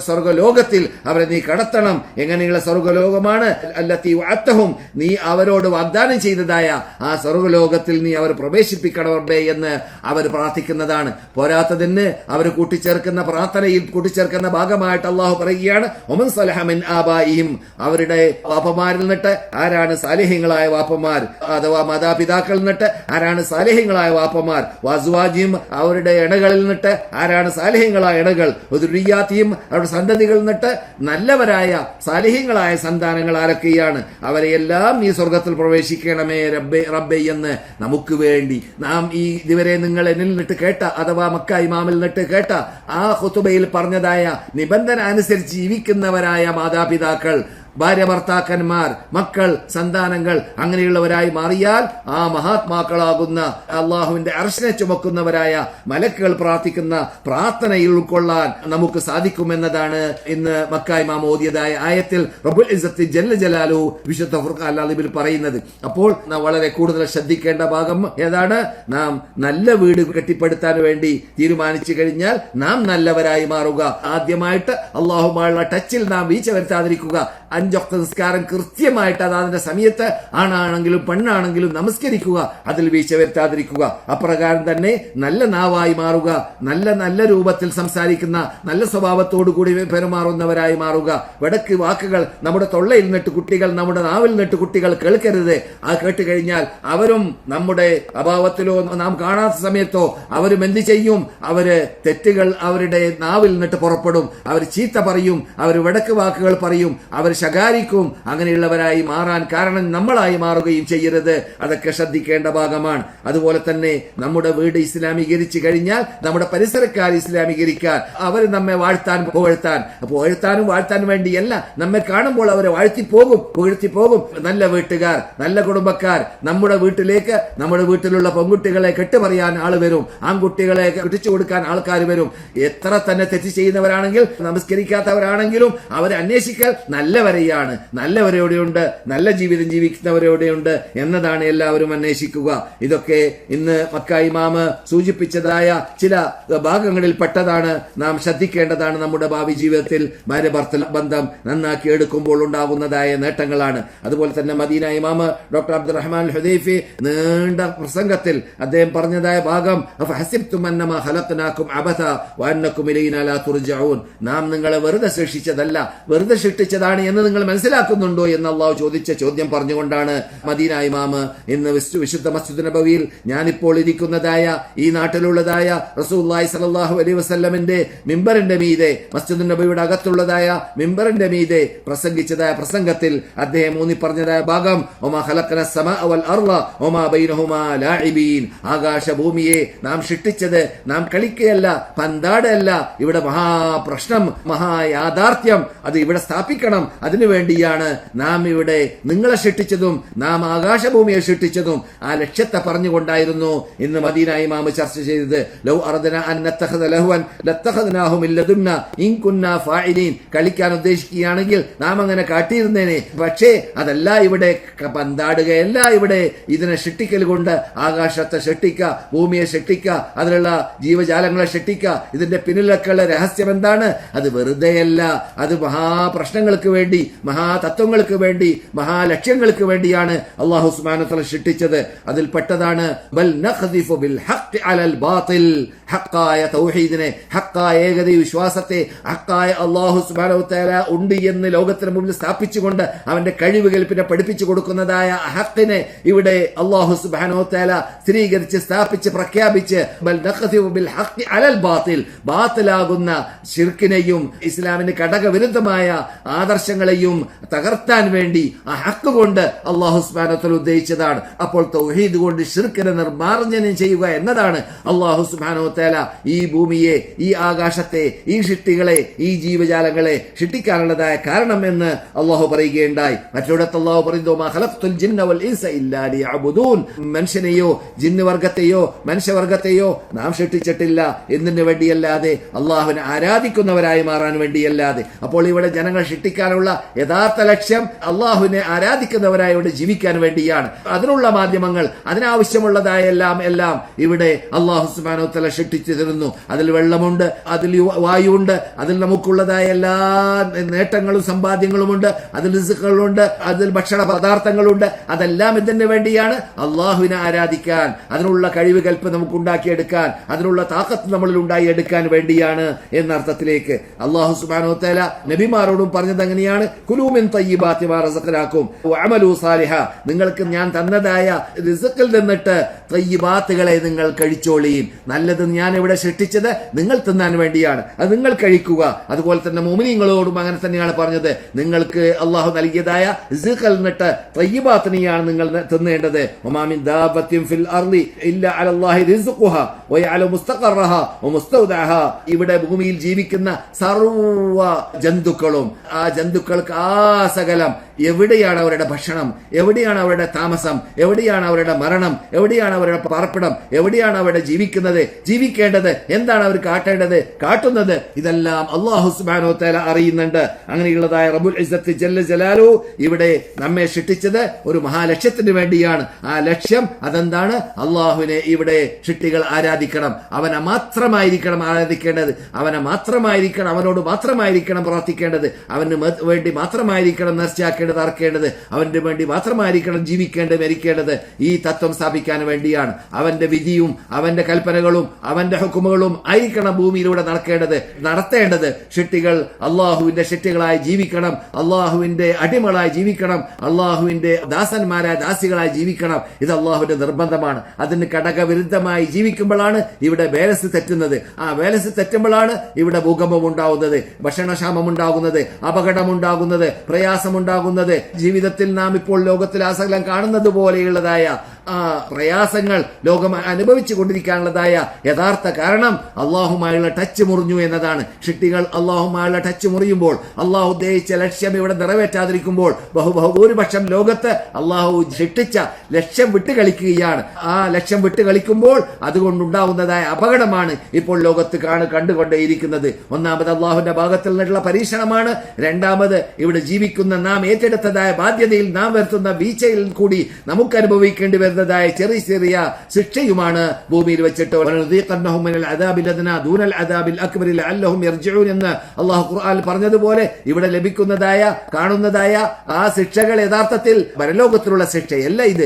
സ്വർഗ്ഗലോകത്തിൽ അവരെ നീ കടത്തണം. എങ്ങനെയുള്ള സ്വർഗ്ഗലോകമാണ്? അല്ലത്തി വഅദ്തഹും, നീ അവരോട് വാഗ്ദാനം ചെയ്തതായ ആ സ്വർഗ്ഗലോകത്തിൽ നീ അവർ പ്രവേശിപ്പിക്കണം റബ്ബേ എന്ന് അവർ പ്രാർത്ഥിക്കുന്നതാണ്. പോരാത്തതിന് അവർ കൂട്ടിച്ചേർക്കുന്ന പ്രാർത്ഥനയിൽ കൂട്ടിച്ചേർക്കുന്ന ഭാഗമായിട്ട് അള്ളാഹു പറയുകയാണ്, ഒമൻ സലഹ മിൻ ആബാഇഹിം, അവരുടെ വാപ്പമാരിൽ നിന്നിട്ട് ആരാണ് സാലിഹ്യങ്ങളായ വാപ്പമാർ, അഥവാ മാതാപിതാക്കളിൽ നിന്നിട്ട് ആരാണ് സാലിഹ്യങ്ങളായ വാപ്പമാർ, വസ്വാജിയും അവരുടെ ഇണകളിൽ നിന്നിട്ട് ആരാണ് സാലിഹ്യങ്ങളായ ഇണകൾ, ദുർരിയാത്തിയും അവരുടെ സന്തതികളിൽ നിന്നിട്ട് നല്ലവരായ സാലിഹ്യങ്ങളായ സന്താനങ്ങൾ ആരൊക്കെയാണ്, അവരെയെല്ലാം ഈ സ്വർഗത്തിൽ പ്രവേശിക്കണമേ റബ്ബേ എന്ന് നമുക്ക് വേണ്ടി നാം ഈ ഇതുവരെ നിങ്ങൾ എന്നിൽ നിന്നിട്ട് കേട്ട, അഥവാ മക്ക ഇമാമിൽ നിന്നിട്ട് കേട്ട ആ ഖുതുബയിൽ പറഞ്ഞതായ നിബന്ധന അനുസരിച്ച് ജീവിക്കുന്നവരായ മാതാപിതാക്കൾ, ഭാര്യ ഭർത്താക്കന്മാർ, മക്കൾ, സന്താനങ്ങൾ അങ്ങനെയുള്ളവരായി മാറിയാൽ ആ മഹാത്മാക്കളാകുന്ന അള്ളാഹുവിന്റെ അർശനെ ചുമക്കുന്നവരായ മലക്കുകൾ പ്രാർത്ഥിക്കുന്ന പ്രാർത്ഥനയിൽ ഉൾക്കൊള്ളാൻ നമുക്ക് സാധിക്കുമെന്നതാണ് ഇന്ന് മക്ക ഇമാം ഓതിയതായ ആയത്തിൽ റബ്ബുൽ ഇസ്സത്തി ജല്ല ജലാലു വിശുദ്ധ ഫുർഖാൻ അൽ-അദീബിൽ പറയുന്നത്. അപ്പോൾ നാം വളരെ കൂടുതൽ ശ്രദ്ധിക്കേണ്ട ഭാഗം ഏതാണ്? നാം നല്ല വീട് കെട്ടിപ്പടുത്താൻ വേണ്ടി തീരുമാനിച്ചു കഴിഞ്ഞാൽ നാം നല്ലവരായി മാറുക. ആദ്യമായിട്ട് അള്ളാഹുമായുള്ള ടച്ചിൽ നാം വീഴ്ച വരുത്താതിരിക്കുക. 5 വക്ത നിസ്കാരം കൃത്യമായിട്ട് അതാതിന്റെ സമയത്ത് ആണാണെങ്കിലും പെണ്ണാണെങ്കിലും നമസ്കരിക്കുക, അതിൽ വീഴ്ച വരുത്താതിരിക്കുക. അപ്രകാരം തന്നെ നല്ല നാവായി മാറുക, നല്ല രൂപത്തിൽ സംസാരിക്കുന്ന, നല്ല സ്വഭാവത്തോടു കൂടി പെരുമാറുന്നവരായി മാറുക. വടക്ക് വാക്കുകൾ നമ്മുടെ തൊള്ളയിൽ നിന്നിട്ട് കുട്ടികൾ, നമ്മുടെ നാവിൽ നിന്നിട്ട് കുട്ടികൾ കേൾക്കരുത്. ആ കേട്ട് കഴിഞ്ഞാൽ അവരും നമ്മുടെ അഭാവത്തിലോ നാം കാണാത്ത സമയത്തോ അവരും എന്ത് ചെയ്യും? അവര് തെറ്റുകൾ അവരുടെ നാവിൽ നിന്നിട്ട് പുറപ്പെടും, അവർ ചീത്ത പറയും, അവർ വടക്ക് വാക്കുകൾ പറയും, അവർ ശകാരിക്കും. അങ്ങനെയുള്ളവരായി മാറാൻ കാരണം നമ്മളായി മാറുകയും ചെയ്യരുത്. അതൊക്കെ ശ്രദ്ധിക്കേണ്ട ഭാഗമാണ്. അതുപോലെ തന്നെ നമ്മുടെ വീട് ഇസ്ലാമീകരിച്ചു കഴിഞ്ഞാൽ നമ്മുടെ പരിസരക്കാർ ഇസ്ലാമീകരിക്കാൻ, അവർ നമ്മെ പുകഴ്ത്താനും വാഴ്ത്താൻ വേണ്ടിയല്ല, നമ്മെ കാണുമ്പോൾ അവരെ പുകഴ്ത്തി പോകും. നല്ല വീട്ടുകാർ, നല്ല കുടുംബക്കാർ നമ്മുടെ വീട്ടിലേക്ക്, നമ്മുടെ വീട്ടിലുള്ള പെൺകുട്ടികളെ കെട്ടുപറയാൻ ആള് വരും, ആൺകുട്ടികളെ കെട്ടിച്ചു കൊടുക്കാൻ ആൾക്കാർ വരും. എത്ര തന്നെ തെറ്റ് ചെയ്യുന്നവരാണെങ്കിൽ, നമസ്കരിക്കാത്തവരാണെങ്കിലും അവരെ അന്വേഷിക്കൽ നല്ലവരെയാണ്, നല്ലവരെവിടെയുണ്ട്, നല്ല ജീവിതം ജീവിക്കുന്നവരെവിടെയുണ്ട് എന്നതാണ് എല്ലാവരും അന്വേഷിക്കുക. ഇതൊക്കെ ഇന്ന് മക്ക ഇമാമ് സൂചിപ്പിച്ചതായ ചില ഭാഗങ്ങളിൽ പെട്ടതാണ്. നാം ശ്രദ്ധിക്കേണ്ടതാണ്. നമ്മുടെ ഭാവി ജീവിതത്തിൽ ഭാര്യ ഭർത്തൃ ബന്ധം നന്നാക്കി എടുക്കുമ്പോൾ ഉണ്ടാകുന്നതായ നേട്ടങ്ങളാണ്. അതുപോലെ തന്നെ മദീന ഇമാമ് ഡോക്ടർ അബ്ദുറഹ്മാൻ ഹുദൈഫി നീണ്ട പ്രസംഗത്തിൽ അദ്ദേഹം പറഞ്ഞതായ ഭാഗം, നാം നിങ്ങളെ വെറുതെ സൃഷ്ടിച്ചതല്ല, വെറുതെ സൃഷ്ടിച്ചതാണ് എന്ന് നിങ്ങൾ മനസ്സിലാക്കുന്നുണ്ടോ എന്ന് അള്ളാഹു ചോദിച്ച ചോദ്യം പറഞ്ഞുകൊണ്ടാണ് മദീന ഇമാമ് ഇന്ന് വിശുദ്ധ മസ്ജിദ് നബവിയിൽ ഞാനിപ്പോൾ ഇരിക്കുന്നതായ ഈ നാട്ടിലുള്ളതായ റസൂലുള്ളാഹി സ്വല്ലല്ലാഹു അലൈഹി വസല്ലമിന്റെ മിമ്പറിന്റെ മീതെ, മസ്ജിദ് നബവിയുടെ അകത്തുള്ളതായ മിമ്പറിന്റെ മീതെ പ്രസംഗിച്ചതായ പ്രസംഗത്തിൽ അദ്ദേഹം ഊന്നി പറഞ്ഞതായ ഭാഗം, വമാ ഖലഖന സമാഅ വൽ അർള വമാ ബൈനഹുമാ ലാഇബീൻ, ആകാശഭൂമിയെ നാം സൃഷ്ടിച്ചത് നാം കളിക്കുകയല്ല, പന്താടല്ല. ഇവിടെ മഹാപ്രശ്നം, മഹായാഥാർത്ഥ്യം അത് ഇവിടെ സ്ഥാപിക്കണം. അതിനുവേണ്ടിയാണ് നാം ഇവിടെ നിങ്ങളെ സൃഷ്ടിച്ചതും നാം ആകാശഭൂമിയെ സൃഷ്ടിച്ചതും. ആ ലക്ഷ്യത്തെ പറഞ്ഞുകൊണ്ടായിരുന്നു ഇന്ന് മദീന ഇമാമ് ചർച്ച ചെയ്തത്. ലൗ അർദന അൻ നത്തഖദ ലഹ്വൻ ലത്തഖദ്നാഹു മിൻ ലദുന്ന ഇൻ കുന്നാ ഫാഇലീൻ, കളിക്കാൻ ഉദ്ദേശിക്കുകയാണെങ്കിൽ നാം അങ്ങനെ കാട്ടിയിരുന്നേനെ. പക്ഷേ അതല്ല, ഇവിടെ പന്താടുകയല്ല, ഇവിടെ ഇതിനെ സൃഷ്ടിക്കൽ കൊണ്ട് ആകാശത്തെ സൃഷ്ടിക്കുക, ഭൂമിയെ സൃഷ്ടിക്കുക, അതിലുള്ള ജീവജാലങ്ങളെ സൃഷ്ടിക്കുക. ഇതിന്റെ പിന്നിലൊക്കെയുള്ള രഹസ്യം എന്താണ്? അത് വെറുതെയല്ല, അത് മഹാപ്രശ്നങ്ങൾക്ക് വേണ്ടി, മഹാതത്വങ്ങൾക്ക് വേണ്ടി, മഹാലക്ഷ്യങ്ങൾക്ക് വേണ്ടിയാണ് അല്ലാഹു സുബ്ഹാനഹു വ തആല സൃഷ്ടിച്ചത്. അതിൽ പെട്ടതാണ് ബൽ നഖ്ദിഫു ബിൽ ഹഖ് അലൽ ബാതിൽ, ഹഖായ തൗഹീദിനെ, ഹഖായ ഏകദൈവ വിശ്വാസത്തെ, ഹഖായ അല്ലാഹു സുബ്ഹാനഹു വ തആല ഉണ്ട് എന്ന് ലോകത്തിന് മുമ്പിൽ സ്ഥാപിച്ചുകൊണ്ട് അവന്റെ കഴിവുകൾ പിന്നെ പഠിപ്പിച്ചു കൊടുക്കുന്നതായ ഹഖിനെ ഇവിടെ അല്ലാഹു സുബ്ഹാനഹു വ തആല സ്ഥിരീകരിച്ച് സ്ഥാപിച്ച് പ്രഖ്യാപിച്ച് ബൽ നഖ്ദിഫു ബിൽ ഹഖ് അലൽ ബാതിൽ, ബാത്തിലാകുന്ന ശിർക്കിനെയും ഇസ്ലാമിന് ഘടകവിരുദ്ധമായ ആദർശങ്ങളെയും തകർത്താൻ വേണ്ടി ആ ഹക്ക് കൊണ്ട് അല്ലാഹു സുബ്ഹാനഹു വ തആല ഉദ്ദേശിച്ചതാണ്. അപ്പോൾ തൗഹീദ് കൊണ്ട് ശിർക്കിനെ നിർമ്മാർജ്ജനം ചെയ്യുക എന്നതാണ് അല്ലാഹു സുബ്ഹാനഹു വ തആല ഈ ഭൂമിയെ, ഈ ആകാശത്തെ, ഈ സൃഷ്ടികളെ, ഈ ജീവജാലങ്ങളെ സൃഷ്ടിക്കാനുള്ളതായ കാരണം എന്ന് അല്ലാഹു പറയുകയുണ്ടായി. മറ്റൊരിടത്ത് അല്ലാഹു പറയുന്നു, മാ ഖലഖ്തുൽ ജിന്ന വൽ ഇൻസ ഇല്ലാ ലിയഅ്ബുദൂൻ, മനുഷ്യനെയോ ജിന്നുവർഗത്തെയോ മനുഷ്യവർഗത്തെയോ നാം സൃഷ്ടിച്ചിട്ടില്ല എന്തിനു വേണ്ടിയല്ലാതെ, അള്ളാഹുവിനെ ആരാധിക്കുന്നവരായി മാറാൻ വേണ്ടിയല്ലാതെ. അപ്പോൾ ഇവിടെ ജനങ്ങൾ സൃഷ്ടിക്കാനുള്ള ജീവിതത്തിലുള്ള യഥാർത്ഥ ലക്ഷ്യം അള്ളാഹുവിനെ ആരാധിക്കുന്നവരായി ഇവിടെ ജീവിക്കാൻ വേണ്ടിയാണ്. അതിനുള്ള മാധ്യമങ്ങൾ, അതിനാവശ്യമുള്ളതായ എല്ലാം ഇവിടെ അള്ളാഹു സുബ്ഹാനഹു വ തആല സൃഷ്ടിച്ചു തരുന്നു. അതിൽ വെള്ളമുണ്ട്, അതിൽ വായുണ്ട്, അതിൽ നമുക്കുള്ളതായ എല്ലാ നേട്ടങ്ങളും സമ്പാദ്യങ്ങളുമുണ്ട്, അതിൽ റിസ്കുകളുണ്ട്, അതിൽ ഭക്ഷണ പദാർത്ഥങ്ങളുണ്ട്. അതെല്ലാം ഇതിന് വേണ്ടിയാണ് അള്ളാഹുവിനെ ആരാധിക്കാൻ, അതിനുള്ള കഴിവ് കൽപ്പ് നമുക്ക് ഉണ്ടാക്കിയെടുക്കാൻ, അതിനുള്ള താക്കത്ത് നമ്മളിൽ ഉണ്ടാക്കിയെടുക്കാൻ വേണ്ടിയാണ് എന്നർത്ഥത്തിലേക്ക് അള്ളാഹു സുബ്ഹാനഹു വ തആല നബിമാരോടും പറഞ്ഞത് അങ്ങനെയാണ്. കുലൂ മിൻ തയ്യിബാതി മാ റസഖനാകും വഅമലൂ സാലിഹ, നിങ്ങൾക്ക് ഞാൻ തന്നതായ റിസ്കിൽ നിന്നിട്ട് തയ്യിബാത്തുകളെ നിങ്ങൾ കഴിച്ചോളീൻ. നല്ലത് ഞാൻ ഇവിടെ സൃഷ്ടിച്ചത് നിങ്ങൾ തിന്നാൻ വേണ്ടിയാണ്, അത് നിങ്ങൾ കഴിക്കുക. അതുപോലെ തന്നെ മുഅ്മിനീങ്ങളോടും അങ്ങനെ തന്നെയാണ് പറഞ്ഞത്. നിങ്ങൾക്ക് അള്ളാഹു നൽകിയതായ റിസ്കിൽ നിന്നിട്ട് തയ്യിബാത്തിനെയാണ് നിങ്ങൾ തിന്നേണ്ടത്. വമാ മിൻ ദാബത്തിൻ ഫിൽ അർളി ഇല്ലാ അലല്ലാഹി റിസ്ഖുഹാ വയഅലമു മുസ്തഖറഹാ വമുസ്തൗദഅഹാ, ഇവിടെ ഭൂമിയിൽ ജീവിക്കുന്ന സർവ്വ ജന്തുക്കളും ആ ജന്തുക്കൾക്ക് സകലം എവിടെയാണ് അവരുടെ ഭക്ഷണം, എവിടെയാണ് അവരുടെ താമസം, എവിടെയാണ് അവരുടെ മരണം, എവിടെയാണ് അവരുടെ പാർപ്പിടം, എവിടെയാണ് അവരുടെ ജീവിക്കേണ്ടത്, എന്താണ് അവർ കാട്ടുന്നത്, ഇതെല്ലാം അല്ലാഹു സുബ്ഹാനഹു വ തആല അറിയുന്നുണ്ട്. അങ്ങനെയുള്ളതായ റബ്ബുൽ ഇസ്സത്ത് ജല്ല ജലാലുഹു ഇവിടെ നമ്മെ സൃഷ്ടിച്ചത് ഒരു മഹാലക്ഷ്യത്തിന് വേണ്ടിയാണ്. ആ ലക്ഷ്യം അതെന്താണ്? അള്ളാഹുവിനെ ഇവിടെ സൃഷ്ടികൾ ആരാധിക്കണം. അവനെ മാത്രമായിരിക്കണം ആരാധിക്കേണ്ടത്, അവനെ മാത്രമായിരിക്കണം, അവനോട് മാത്രമായിരിക്കണം പ്രാർത്ഥിക്കേണ്ടത്, അവന് വേണ്ടി മാത്രമായിരിക്കണം നേർച്ചയാക്കേണ്ടത്, അറക്കേണ്ടത്, അവന്റെ വേണ്ടി മാത്രമായിരിക്കണം ജീവിക്കേണ്ടത്, മരിക്കേണ്ടത്. ഈ തത്വം സ്ഥാപിക്കാൻ വേണ്ടിയാണ്. അവന്റെ വിധിയും അവന്റെ കൽപ്പനകളും അവന്റെ ഹുക്കുമുകളും ആയിരിക്കണം ഭൂമിയിലൂടെ നടത്തേണ്ടത്. സൃഷ്ടികൾ അള്ളാഹുവിന്റെ സൃഷ്ടികളായി ജീവിക്കണം, അള്ളാഹുവിന്റെ അടിമകളായി ജീവിക്കണം, അള്ളാഹുവിന്റെ ദാസന്മാരായ ദാസികളായി ജീവിക്കണം. ഇത് അള്ളാഹുവിന്റെ നിർബന്ധമാണ്. അതിന് ഘടകവിരുദ്ധമായി ജീവിക്കുമ്പോഴാണ് ഇവിടെ ബാലൻസ് തെറ്റുന്നത്. ആ ബാലൻസ് തെറ്റുമ്പോഴാണ് ഇവിടെ ഭൂകമ്പം ഉണ്ടാകുന്നത്, ഭക്ഷണക്ഷാമം ഉണ്ടാകുന്നത്, അപകടമുണ്ടാകുന്നത്, പ്രയാസമുണ്ടാകുന്നത്. ജീവിതത്തിൽ നാം ഇപ്പോൾ ലോകത്തിൽ ആസകലം കാണുന്നത് പോലെയുള്ളതായ പ്രയാസങ്ങൾ ലോകം അനുഭവിച്ചു കൊണ്ടിരിക്കാനുള്ളതായ യഥാർത്ഥ കാരണം അള്ളാഹുമായുള്ള ടച്ച് മുറിഞ്ഞു എന്നതാണ്. സൃഷ്ടികൾ അള്ളാഹുമായുള്ള ടച്ച് മുറിയുമ്പോൾ, അള്ളാഹു ഉദ്ദേശിച്ച ലക്ഷ്യം ഇവിടെ നിറവേറ്റാതിരിക്കുമ്പോൾ, ബഹുഭൂരിപക്ഷം ലോകത്ത് അള്ളാഹു സൃഷ്ടിച്ച ലക്ഷ്യം വിട്ടുകളിക്കുകയാണ്. ആ ലക്ഷ്യം വിട്ടുകളിക്കുമ്പോൾ അതുകൊണ്ടുണ്ടാവുന്നതായ അപകടമാണ് ഇപ്പോൾ ലോകത്ത് കണ്ടുകൊണ്ടേയിരിക്കുന്നത്. ഒന്നാമത് അള്ളാഹുവിന്റെ ഭാഗത്തിൽ നിന്നുള്ള പരീക്ഷണമാണ്. രണ്ടാമത് ഇവിടെ ജീവിക്കുന്ന നാം ഏറ്റെടുത്തതായ ബാധ്യതയിൽ നാം വരുത്തുന്ന വീഴ്ചയിൽ കൂടി നമുക്ക് അനുഭവിക്കേണ്ടി വരുന്നതായ ചെറിയ ശിക്ഷയുമാണ് ഭൂമിയിൽ വെച്ചിട്ട് എന്ന് അള്ളാഹു ഖുർആനിൽ പറഞ്ഞതുപോലെ ഇവിടെ ലഭിക്കുന്നതായ കാണുന്നതായ ആ ശിക്ഷകൾ യഥാർത്ഥത്തിൽ പരലോകത്തിലുള്ള ശിക്ഷയല്ല. ഇത്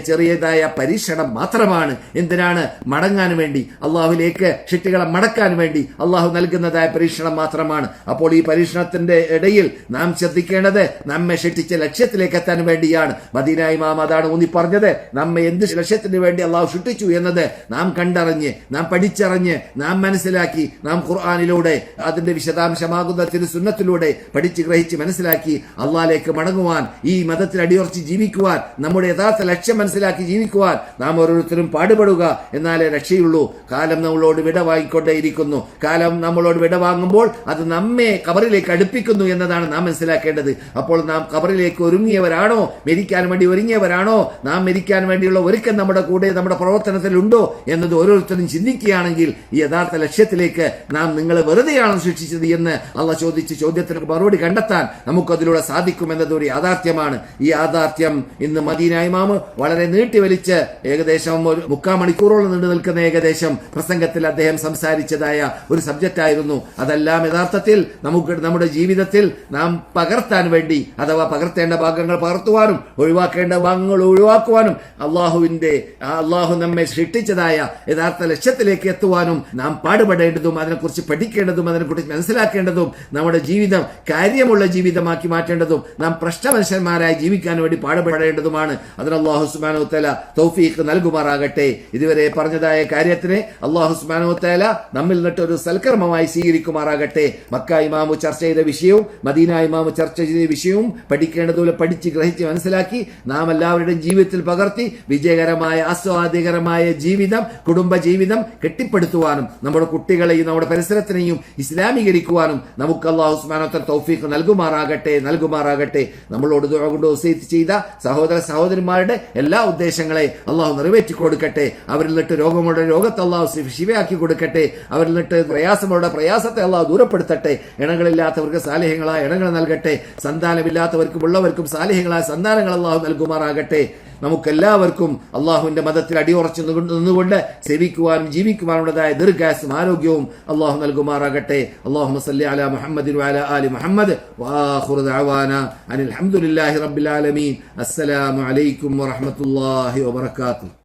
ചെറിയതായ പരീക്ഷണം മാത്രമാണ്. എന്തിനാണ്? മടങ്ങാൻ വേണ്ടി, അള്ളാഹുലേക്ക് സൃഷ്ടികളെ മടക്കാൻ വേണ്ടി അള്ളാഹു നൽകുന്നതായ പരീക്ഷണം മാത്രമാണ്. അപ്പോൾ ഈ പരീക്ഷണത്തിന്റെ ഇടയിൽ നാം ശ്രദ്ധിക്കേണ്ടത് നമ്മെ സൃഷ്ടിച്ച ലക്ഷ്യത്തിലേക്ക് എത്താൻ വേണ്ടിയാണ്. മദീന ഇമാം അതാണ് ഊന്നി പറഞ്ഞത്. നമ്മെ എന്ത് ലക്ഷ്യത്തിന് വേണ്ടി അള്ളാഹു സൃഷ്ടിച്ചു എന്നത് നാം കണ്ടറിഞ്ഞ്, നാം പഠിച്ചറിഞ്ഞ്, നാം മനസ്സിലാക്കി, നാം ഖുർആനിലൂടെ അതിന്റെ വിശദാംശമാകുന്ന തിരുസുന്നത്തിലൂടെ പഠിച്ച് ഗ്രഹിച്ച് മനസ്സിലാക്കി അള്ളാഹിലേക്ക് മടങ്ങുവാൻ, ഈ മതത്തിൽ അടിയുറച്ച് ജീവിക്കുവാൻ, നമ്മുടെ യഥാർത്ഥ ലക്ഷ്യം മനസ്സിലാക്കി ജീവിക്കുവാൻ നാം ഓരോരുത്തരും പാടുപെടുക. എന്നാലേ രക്ഷയുള്ളൂ. കാലം നമ്മളോട് വിട വാങ്ങിക്കൊണ്ടേയിരിക്കുന്നു. കാലം നമ്മളോട് വിട വാങ്ങുമ്പോൾ അത് നമ്മെ ഖബറിലേക്ക് അടുപ്പിക്കുന്നു എന്നതാണ് നാം മനസ്സിലാക്കേണ്ടത്. അപ്പോൾ നാം ഖബറിലേക്ക് ഒരുങ്ങിയവരാണോ, മരിക്കാൻ വേണ്ടി ഒരുങ്ങിയവരാണോ, നാം മരിക്കാൻ വേണ്ടിയുള്ള ഒരുക്കം നമ്മുടെ കൂടെ നമ്മുടെ പ്രവർത്തനത്തിലുണ്ടോ എന്നത് ഓരോരുത്തരും ചിന്തിക്കുകയാണെങ്കിൽ ഈ യഥാർത്ഥ ലക്ഷ്യത്തിലേക്ക് നാം നിങ്ങളെ വെറുതെയാണ് സൃഷ്ടിച്ചത് എന്ന് അള്ളാഹ് ചോദിച്ച ചോദ്യത്തിന് മറുപടി കണ്ടെത്താൻ നമുക്കതിലൂടെ സാധിക്കുമെന്നത് ഒരു യാഥാർത്ഥ്യമാണ്. ഈ യാഥാർത്ഥ്യം ഇന്ന് മദീന ഇമാം വളരെ നീട്ടിവലിച്ച് ഏകദേശം ഒരു 3/4 മണിക്കൂറോളം നീണ്ടു നിൽക്കുന്ന ഏകദേശം പ്രസംഗത്തിൽ അദ്ദേഹം സംസാരിച്ചതായ ഒരു സബ്ജക്റ്റ് ആയിരുന്നു. അതെല്ലാം യഥാർത്ഥത്തിൽ നമുക്ക് നമ്മുടെ ജീവിതത്തിൽ നാം പകർത്താൻ വേണ്ടി, അഥവാ പകർത്തേണ്ട ഭാഗങ്ങൾ പകർത്തുവാനും ഒഴിവാക്കേണ്ട ഭാഗങ്ങൾ ഒഴിവാക്കുവാനും അള്ളാഹു നമ്മെ സൃഷ്ടിച്ചതായ യഥാർത്ഥ ലക്ഷ്യത്തിലേക്ക് എത്തുവാനും നാം പാടുപെടേണ്ടതും അതിനെക്കുറിച്ച് പഠിക്കേണ്ടതും അതിനെക്കുറിച്ച് മനസ്സിലാക്കേണ്ടതും നമ്മുടെ ജീവിതം കാര്യമുള്ള ജീവിതമാക്കി മാറ്റേണ്ടതും നാം പ്രശ്നമനുഷ്യന്മാരായി ജീവിക്കാൻ വേണ്ടി പാടുപെടേണ്ടതുമാണ്. അതിന് അല്ലാഹു സുബ്ഹാനഹു വ തആല തൗഫീഖ് നൽകുമാറാകട്ടെ. ഇതുവരെ പറഞ്ഞതായ കാര്യത്തിനെ അല്ലാഹു സുബ്ഹാനഹു വ തആല നമ്മിൽ നിന്നിട്ട് ഒരു സൽക്കർമ്മമായി സ്വീകരിക്കുമാറാകട്ടെ. മക്ക ഇമാമു ചർച്ച ചെയ്ത വിഷയവും മദീന ഇമാമു ചർച്ച ചെയ്ത വിഷയവും പഠിക്കേണ്ടതുപോലെ പഠിച്ച് ഗ്രഹിച്ച് മനസ്സിലാക്കി നാം എല്ലാവരുടെയും ജീവിതത്തിൽ പകർത്തി നടത്തി വിജയകരമായ ആസ്വാദികരമായ ജീവിതം, കുടുംബ ജീവിതം കെട്ടിപ്പടുത്തുവാനും നമ്മുടെ കുട്ടികളെയും നമ്മുടെ പരിസരത്തിനെയും ഇസ്ലാമീകരിക്കുവാനും നമുക്ക് അല്ലാഹു സുബ്ഹാനഹു വ തആല തൗഫീഖ് നൽകുമാറാകട്ടെ. നമ്മളോട് ദുആ കൊണ്ട് വസിയത്ത് ചെയ്ത സഹോദര സഹോദരിമാരുടെ എല്ലാ ഉദ്ദേശങ്ങളെ അല്ലാഹു നിറവേറ്റി കൊടുക്കട്ടെ. അവരിൽ നിന്നിട്ട് രോഗമുള്ള രോഗത്തെ അല്ലാഹു ശിഫയാക്കി കൊടുക്കട്ടെ. അവരിൽ നിന്നിട്ട് പ്രയാസമുള്ള പ്രയാസത്തെ അല്ലാഹു ദൂരപ്പെടുത്തട്ടെ. ഇണകളില്ലാത്തവർക്ക് സാലിഹ്യങ്ങളായ ഇണകൾ നൽകട്ടെ. സന്താനമില്ലാത്തവർക്കും ഉള്ളവർക്കും സാലിഹ്യങ്ങളായ സന്താനങ്ങൾ അല്ലാഹു നൽകുമാറാകട്ടെ. നമുക്കെല്ലാവർക്കും അള്ളാഹുവിന്റെ മതത്തിൽ അടിയുറച്ചു നിന്നുകൊണ്ട് സേവിക്കുവാനും ജീവിക്കുവാനുള്ളതായ ദീർഘായുസ്സും ആരോഗ്യവും അള്ളാഹു നൽകുമാറാകട്ടെ. അല്ലാഹുമ്മ സല്ലി അലാ മുഹമ്മദിൻ വഅലാ ആലി മുഹമ്മദ് വആഖിറു ദഅവാനാ അനിൽ ഹംദുലില്ലാഹി റബ്ബിൽ ആലമീൻ. അസ്സലാമു അലൈക്കും വറഹ്മത്തുള്ളാഹി വബറകാതുഹു.